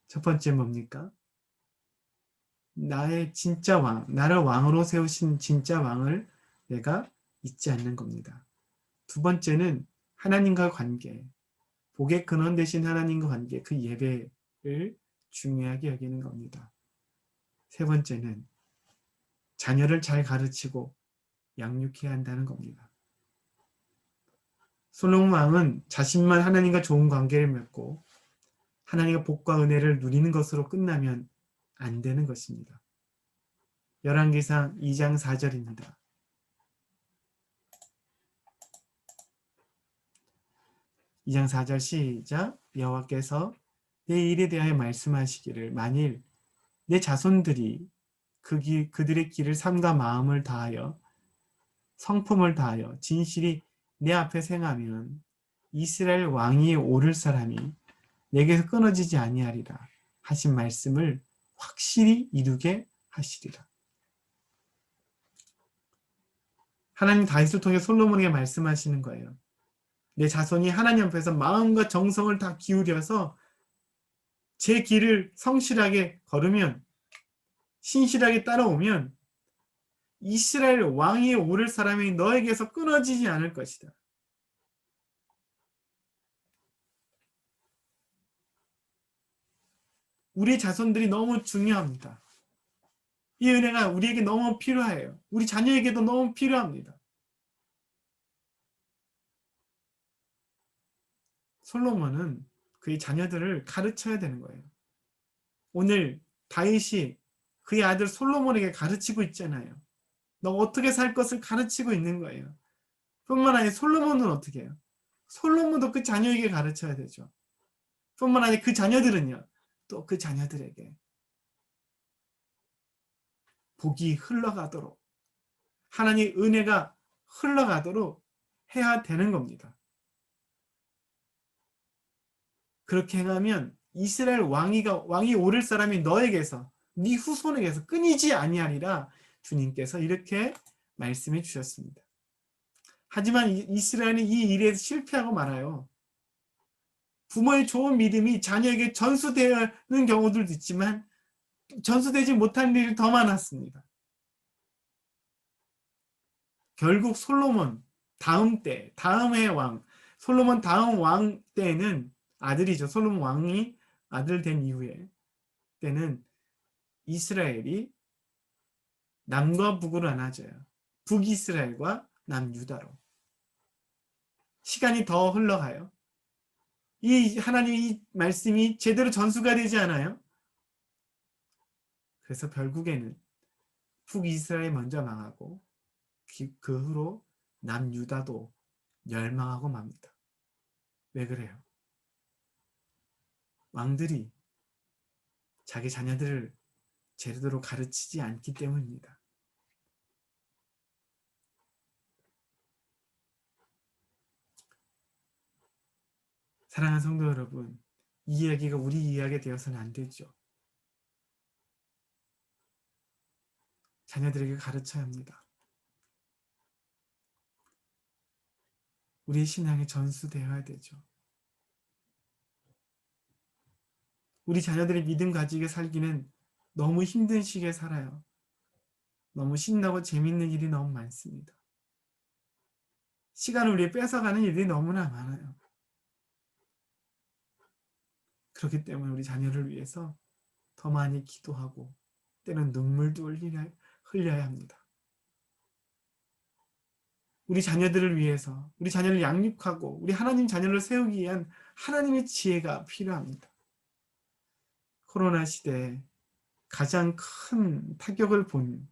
[SPEAKER 2] 첫 번째 뭡니까? 나의 진짜 왕, 나를 왕으로 세우신 진짜 왕을 내가 잊지 않는 겁니다. 두 번째는 하나님과 관계, 복의 근원 되신 하나님과 관계, 그 예배를 중요하게 여기는 겁니다. 세 번째는 자녀를 잘 가르치고 양육해야 한다는 겁니다. 솔로몬 왕은 자신만 하나님과 좋은 관계를 맺고 하나님의 복과 은혜를 누리는 것으로 끝나면 안 되는 것입니다. 열왕기상 2장 4절입니다. 2장 4절 시작. 여호와께서 내 일에 대하여 말씀하시기를 만일 내 자손들이 그들의 길을 삼가 마음을 다하여 성품을 다하여 진실이 내 앞에 행하면 이스라엘 왕위에 오를 사람이 내게서 끊어지지 아니하리라 하신 말씀을 확실히 이루게 하시리라. 하나님 다윗을 통해 솔로몬에게 말씀하시는 거예요. 내 자손이 하나님 앞에서 마음과 정성을 다 기울여서 제 길을 성실하게 걸으면, 신실하게 따라오면 이스라엘 왕위에 오를 사람이 너에게서 끊어지지 않을 것이다. 우리 자손들이 너무 중요합니다. 이 은혜가 우리에게 너무 필요해요. 우리 자녀에게도 너무 필요합니다. 솔로몬은 그의 자녀들을 가르쳐야 되는 거예요. 오늘 다윗이 그의 아들 솔로몬에게 가르치고 있잖아요. 너 어떻게 살 것을 가르치고 있는 거예요. 뿐만 아니라 솔로몬은 어떻게 해요? 솔로몬도 그 자녀에게 가르쳐야 되죠. 뿐만 아니라 그 자녀들은요. 또 그 자녀들에게 복이 흘러가도록 하나님의 은혜가 흘러가도록 해야 되는 겁니다. 그렇게 행하면 이스라엘 왕이 오를 사람이 너에게서 네 후손에게서 끊이지 아니하리라 주님께서 이렇게 말씀해 주셨습니다. 하지만 이스라엘은 이 일에 실패하고 말아요. 부모의 좋은 믿음이 자녀에게 전수되는 경우들도 있지만 전수되지 못한 일이 더 많았습니다. 결국 솔로몬 다음의 왕, 솔로몬 다음 왕 때는 아들이죠. 솔로몬 왕이 아들 된 이후에 때는 이스라엘이 남과 북으로 나눠져요. 북이스라엘과 남유다로. 시간이 더 흘러가요. 이 하나님의 말씀이 제대로 전수가 되지 않아요. 그래서 결국에는 북이스라엘이 먼저 망하고 그 후로 남유다도 멸망하고 맙니다. 왜 그래요? 왕들이 자기 자녀들을 제대로 가르치지 않기 때문입니다. 사랑하는 성도 여러분, 이 이야기가 우리 이야기 되어서는 안 되죠. 자녀들에게 가르쳐야 합니다. 우리의 신앙이 전수되어야 되죠. 우리 자녀들이 믿음 가지게 살기는 너무 힘든 시기에 살아요. 너무 신나고 재밌는 일이 너무 많습니다. 시간을 우리 뺏어가는 일이 너무나 많아요. 그렇기 때문에 우리 자녀를 위해서 더 많이 기도하고 때는 눈물도 흘려야 합니다. 우리 자녀들을 위해서 우리 자녀를 양육하고 우리 하나님 자녀를 세우기 위한 하나님의 지혜가 필요합니다. 코로나 시대에 가장 큰 타격을 본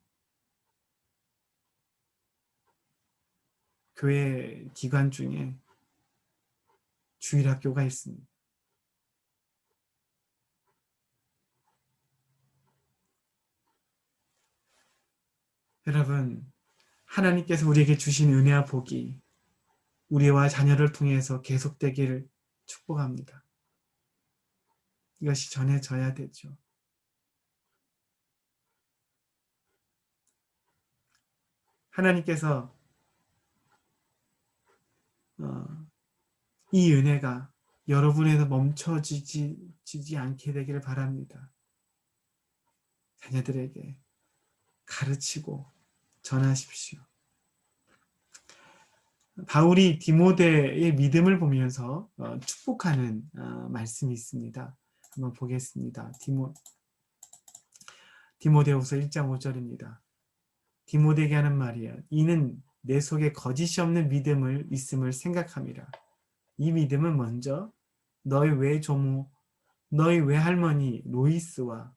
[SPEAKER 2] 교회 기관 중에 주일학교가 있습니다. 여러분, 하나님께서 우리에게 주신 은혜와 복이 우리와 자녀를 통해서 계속되기를 축복합니다. 이것이 전해져야 되죠. 하나님께서 이 은혜가 여러분에서 멈춰지지 않게 되기를 바랍니다. 자녀들에게 가르치고 전하십시오. 바울이 디모데의 믿음을 보면서 축복하는 말씀이 있습니다. 한번 보겠습니다. 디모데후서 1장 5절입니다. 디모데에게 하는 말이야. 이는 내 속에 거짓이 없는 믿음을 있음을 생각함이라. 이 믿음은 먼저 너희 외조모, 너희 외할머니 로이스와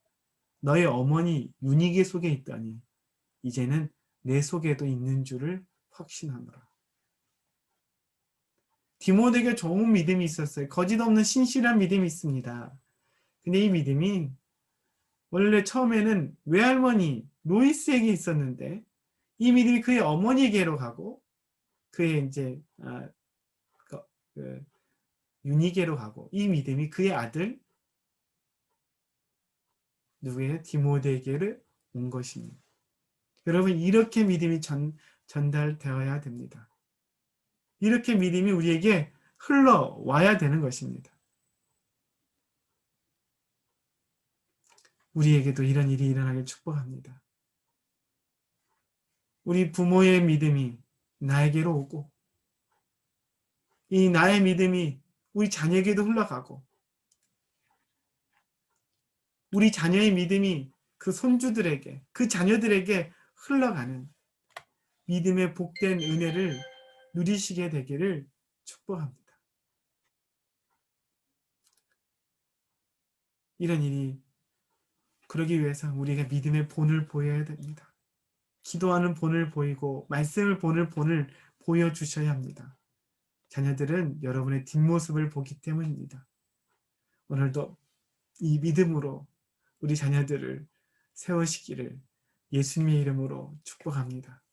[SPEAKER 2] 너희 어머니 유니게 속에 있더니 이제는 내 속에도 있는 줄을 확신하노라. 디모데에게 좋은 믿음이 있었어요. 거짓 없는 신실한 믿음이 있습니다. 근데 이 믿음이 원래 처음에는 외할머니 로이스에게 있었는데 이 믿음이 그의 어머니에게로 가고 그의 이제 유니게로 가고 이 믿음이 그의 아들 누구예요? 디모데에게로 온 것입니다. 여러분 이렇게 믿음이 전달되어야 됩니다. 이렇게 믿음이 우리에게 흘러와야 되는 것입니다. 우리에게도 이런 일이 일어나길 축복합니다. 우리 부모의 믿음이 나에게로 오고 이 나의 믿음이 우리 자녀에게도 흘러가고 우리 자녀의 믿음이 그 손주들에게 그 자녀들에게 흘러가는 믿음의 복된 은혜를 누리시게 되기를 축복합니다. 이런 일이 그러기 위해서 우리가 믿음의 본을 보여야 됩니다. 기도하는 본을 보이고 말씀을 본을 보여주셔야 합니다. 자녀들은 여러분의 뒷모습을 보기 때문입니다. 오늘도 이 믿음으로 우리 자녀들을 세우시기를 예수님의 이름으로 축복합니다.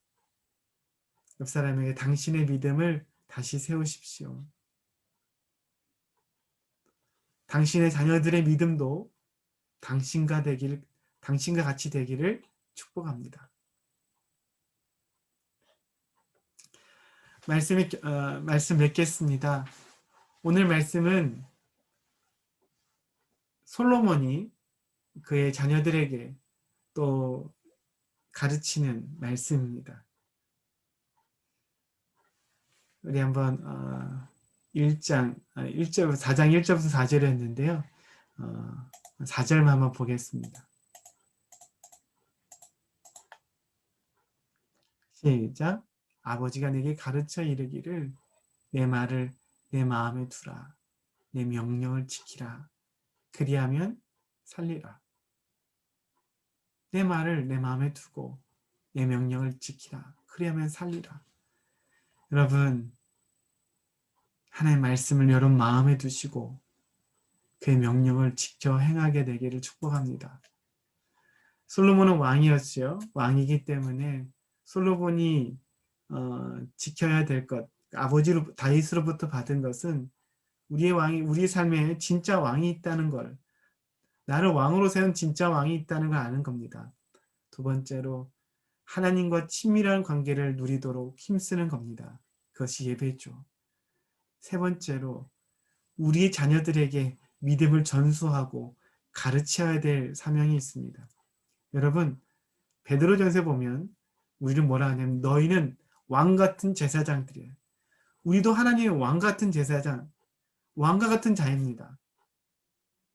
[SPEAKER 2] 옆 사람에게 당신의 믿음을 다시 세우십시오. 당신의 자녀들의 믿음도 당신과 같이 되기를 축복합니다. 말씀 맺겠습니다. 오늘 말씀은 솔로몬이 그의 자녀들에게 또 가르치는 말씀입니다. 우리 한번 4장 1절부터 4절을 했는데요. 4절만 한번 보겠습니다. 시작. 아버지가 내게 가르쳐 이르기를 내 말을 내 마음에 두라. 내 명령을 지키라. 그리하면 살리라. 내 말을 내 마음에 두고 내 명령을 지키라. 그리하면 살리라. 여러분 하나님의 말씀을 여러분 마음에 두시고 그의 명령을 지켜 행하게 되기를 축복합니다. 솔로몬은 왕이었지요. 왕이기 때문에 솔로몬이 지켜야 될 것, 아버지로 다윗으로부터 받은 것은 우리의 삶에 진짜 왕이 있다는 걸, 나를 왕으로 세운 진짜 왕이 있다는 걸 아는 겁니다. 두 번째로 하나님과 친밀한 관계를 누리도록 힘쓰는 겁니다. 그것이 예배죠. 세 번째로 우리 자녀들에게 믿음을 전수하고 가르쳐야 될 사명이 있습니다. 여러분 베드로전서에 보면 우리를 뭐라 하냐면 너희는 왕같은 제사장들이에요. 우리도 하나님의 왕같은 제사장, 왕과 같은 자입니다.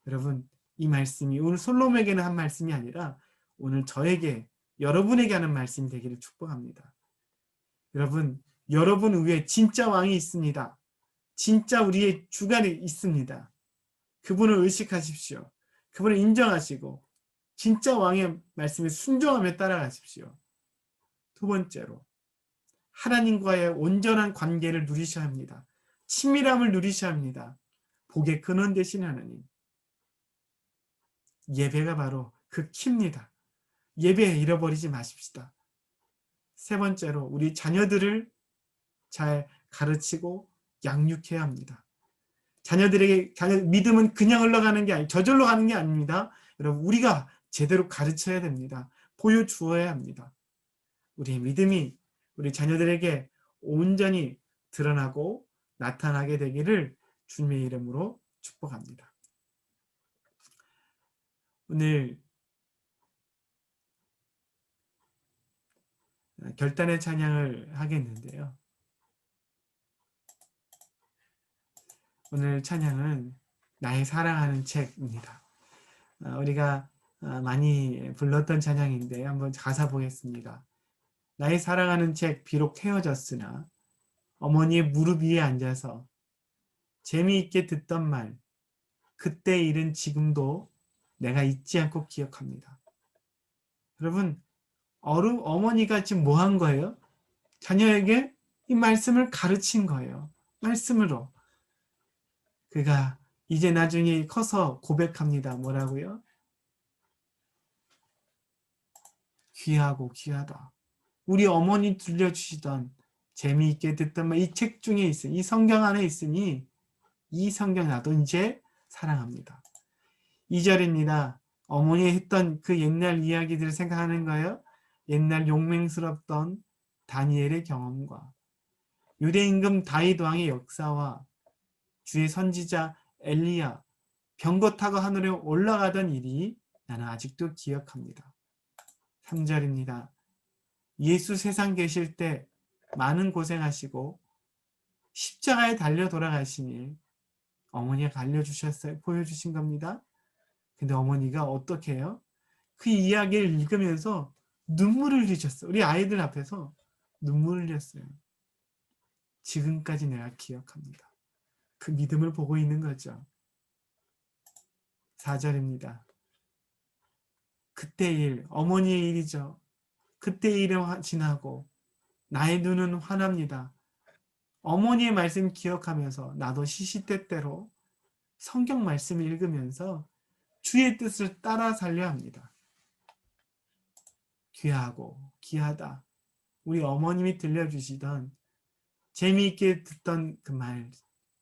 [SPEAKER 2] 여러분 이 말씀이 오늘 솔로몬에게는 한 말씀이 아니라 오늘 저에게 여러분에게 하는 말씀이 되기를 축복합니다. 여러분 위에 진짜 왕이 있습니다. 진짜 우리의 주관이 있습니다. 그분을 의식하십시오. 그분을 인정하시고 진짜 왕의 말씀에 순종하며 따라가십시오. 두 번째로 하나님과의 온전한 관계를 누리셔야 합니다. 친밀함을 누리셔야 합니다. 복의 근원 되신 하나님. 예배가 바로 그 키입니다. 예배 잃어버리지 마십시다. 세 번째로 우리 자녀들을 잘 가르치고 양육해야 합니다. 자녀들에게 믿음은 그냥 흘러가는 게 아니고 저절로 가는 게 아닙니다. 여러분 우리가 제대로 가르쳐야 됩니다. 보여주어야 합니다. 우리의 믿음이 우리 자녀들에게 온전히 드러나고 나타나게 되기를 주님의 이름으로 축복합니다. 오늘 결단의 찬양을 하겠는데요. 오늘 찬양은 나의 사랑하는 책입니다. 우리가 많이 불렀던 찬양인데 한번 가사 보겠습니다. 나의 사랑하는 책 비록 헤어졌으나 어머니의 무릎 위에 앉아서 재미있게 듣던 말, 그때 일은 지금도 내가 잊지 않고 기억합니다. 여러분, 어머니가 지금 뭐 한 거예요? 자녀에게 이 말씀을 가르친 거예요. 말씀으로. 그가 이제 나중에 커서 고백합니다. 뭐라고요? 귀하고 귀하다. 우리 어머니 들려주시던 재미있게 듣던 말, 이 책 중에 있으니, 이 성경 안에 있으니 이 성경 나도 이제 사랑합니다. 2절입니다. 어머니 했던 그 옛날 이야기들을 생각하는 거예요. 옛날 용맹스럽던 다니엘의 경험과 유대 임금 다윗 왕의 역사와 주의 선지자 엘리야 병거 타고 하늘에 올라가던 일이 나는 아직도 기억합니다. 3절입니다. 예수 세상 계실 때 많은 고생하시고 십자가에 달려 돌아가신 일 어머니가 알려주셨어요. 보여주신 겁니다. 근데 어머니가 어떻게 해요? 그 이야기를 읽으면서 눈물을 흘리셨어요. 우리 아이들 앞에서 눈물을 흘렸어요. 지금까지 내가 기억합니다. 그 믿음을 보고 있는 거죠. 4절입니다. 그때 일, 어머니의 일이죠. 그때 일은 지나고 나의 눈은 환합니다. 어머니의 말씀 기억하면서 나도 시시때때로 성경 말씀을 읽으면서 주의 뜻을 따라 살려 합니다. 귀하고 귀하다. 우리 어머님이 들려주시던 재미있게 듣던 그 말,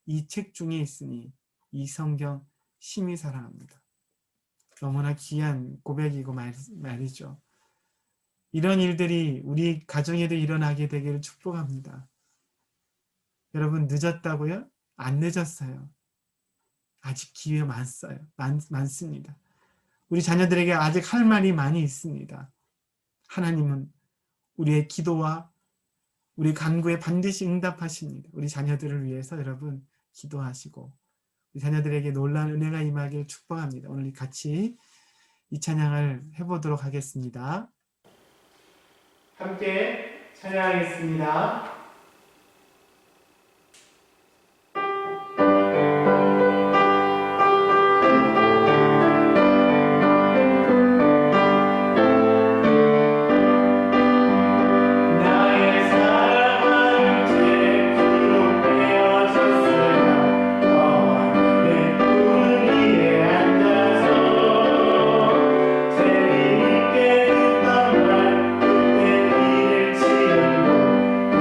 [SPEAKER 2] 이 책 중에 있으니 이 성경 심히 사랑합니다. 너무나 귀한 고백이고 말이죠. 이런 일들이 우리 가정에도 일어나게 되기를 축복합니다. 여러분 늦었다고요? 안 늦었어요. 아직 기회 많습니다. 우리 자녀들에게 아직 할 말이 많이 있습니다. 하나님은 우리의 기도와 우리 간구에 반드시 응답하십니다. 우리 자녀들을 위해서 여러분 기도하시고 우리 자녀들에게 놀라운 은혜가 임하길 축복합니다. 오늘 같이 이 찬양을 해보도록 하겠습니다.
[SPEAKER 1] 함께 찬양하겠습니다.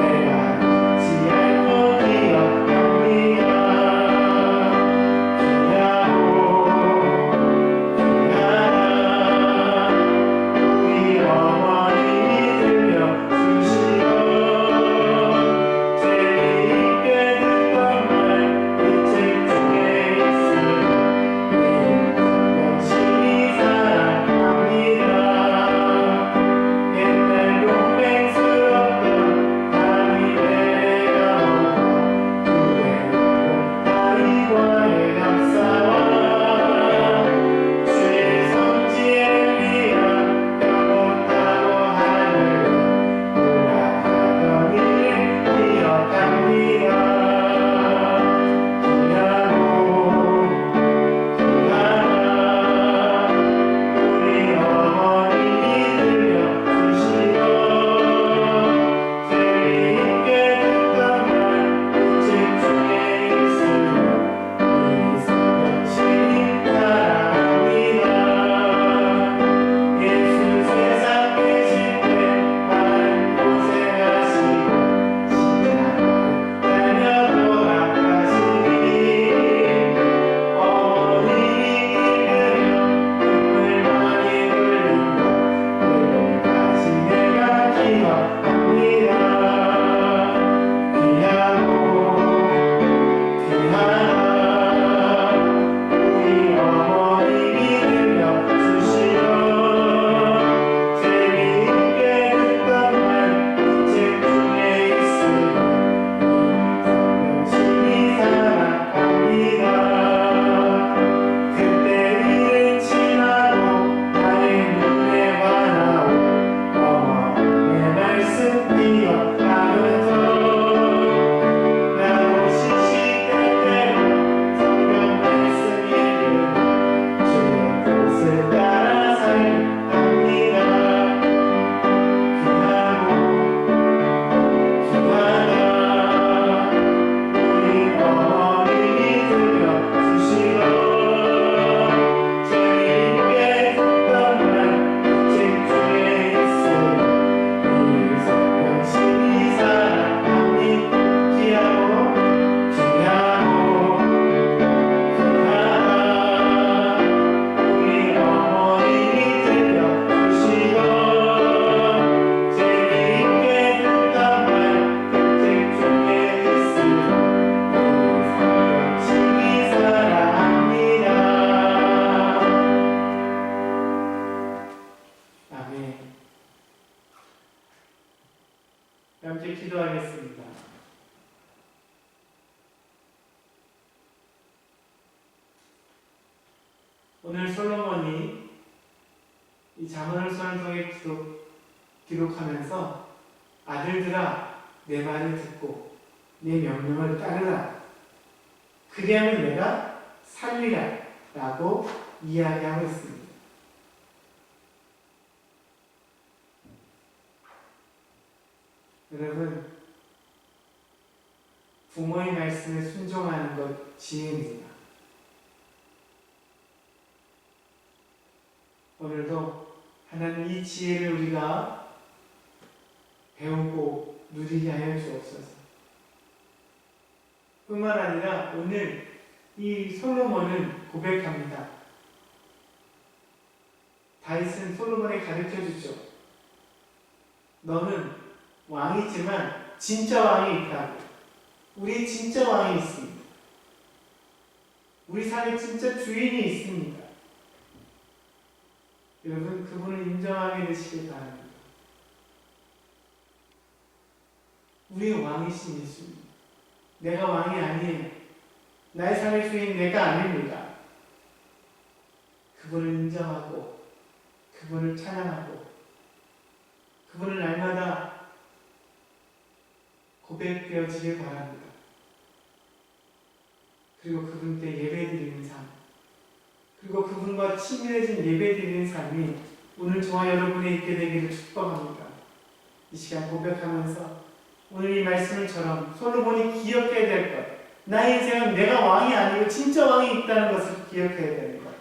[SPEAKER 1] 내가 기도하겠습니다. 오늘 솔로몬이 이 잠언을 통해 기록하면서 아들들아 내 말을 듣고 내 명령을 따르라. 그리하면 내가 살리라 라고 이야기하고 있습니다. 여러분, 부모의 말씀에 순종하는 것 지혜입니다. 오늘도 하나님 이 지혜를 우리가 배우고 누리게 하여 주옵소서. 뿐만 아니라 오늘 이 솔로몬은 고백합니다. 다윗은 솔로몬에 가르쳐 주죠. 너는 왕이지만 진짜 왕이 있다고. 우리 진짜 왕이 있습니다. 우리 삶에 진짜 주인이 있습니다. 여러분, 그분을 인정하게 되시길 바랍니다. 우리의 왕이신 예수님. 내가 왕이 아니에요. 나의 삶의 주인 내가 아닙니다. 그분을 인정하고 그분을 찬양하고 그분을 날마다 고백되어지길 바랍니다. 그리고 그분께 예배드리는 삶, 그리고 그분과 친밀해진 예배드리는 삶이 오늘 저와 여러분에 있게 되기를 축복합니다. 이 시간 고백하면서 오늘 이 말씀을처럼 솔로몬이 기억해야 될 것, 나의 인생은 내가 왕이 아니고 진짜 왕이 있다는 것을 기억해야 되는 것,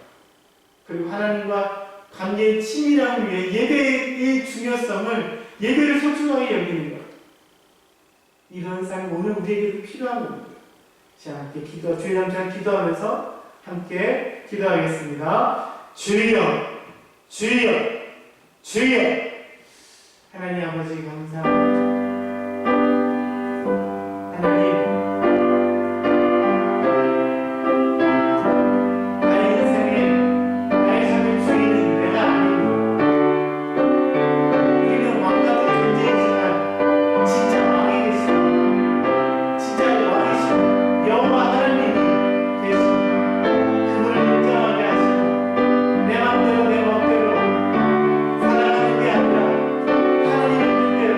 [SPEAKER 1] 그리고 하나님과 관계의 친밀함을 위해 예배의 중요성을, 예배를 소중하게 여기는 것, 이런 삶이 오늘 우리에게 필요한 겁니다. 자, 함께 주의 남자 기도하면서 함께 기도하겠습니다. 주여, 주여, 주여. 하나님 아버지 감사합니다. 하나님, 나의 인생에 나의 삶의 주인은 내가 아닙니다. 우리는 왕 같은 존재이지만 진짜 왕이 계십니다. 진짜 왕이신 여호와 하나님이 계십니다. 그분을 인정하게 하시고 내 맘대로 내 멋대로 살아가는 게 아니라 하나님의 뜻대로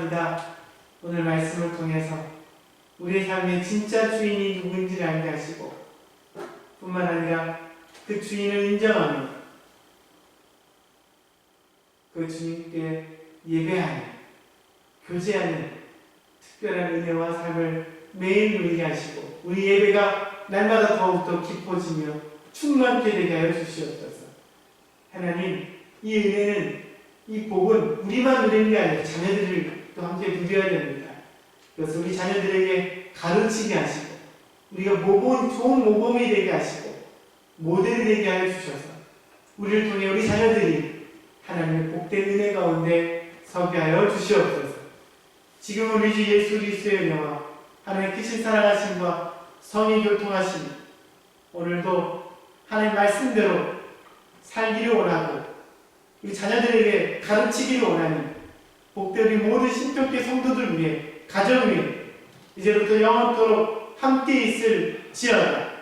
[SPEAKER 1] 축원합니다. 오늘 말씀을 통해서 우리의 삶의 진짜 주인이 누구인지를 알게 하시고 뿐만 아니라 그 주인을 인정하며 그 주님께 예배하는, 교제하는 특별한 은혜와 삶을 매일 누리게 하시고 우리 예배가 날마다 더욱더 깊어지며 충만케 되게 하여 주시옵소서. 하나님, 이 은혜는, 이 복은 우리만 누리는 게 아니라 자녀들을 또 함께 누려야 됩니다. 그래서 우리 자녀들에게 가르치게 하시고 우리가 좋은 모범이 되게 하시고 모델이 되게 하여 주셔서 우리를 통해 우리 자녀들이 하나님의 복된 은혜 가운데 서게 하여 주시옵소서. 지금 우리 주 예수 그리스도의 은혜와 하나님의 크신 사랑하심과 성의 교통하심, 오늘도 하나님 말씀대로 살기를 원하고 우리 자녀들에게 가르치기를 원하는 복된 우리 모든 신격계 성도들 위해, 가정 위해 이제부터 영원토록 함께 있을지어다.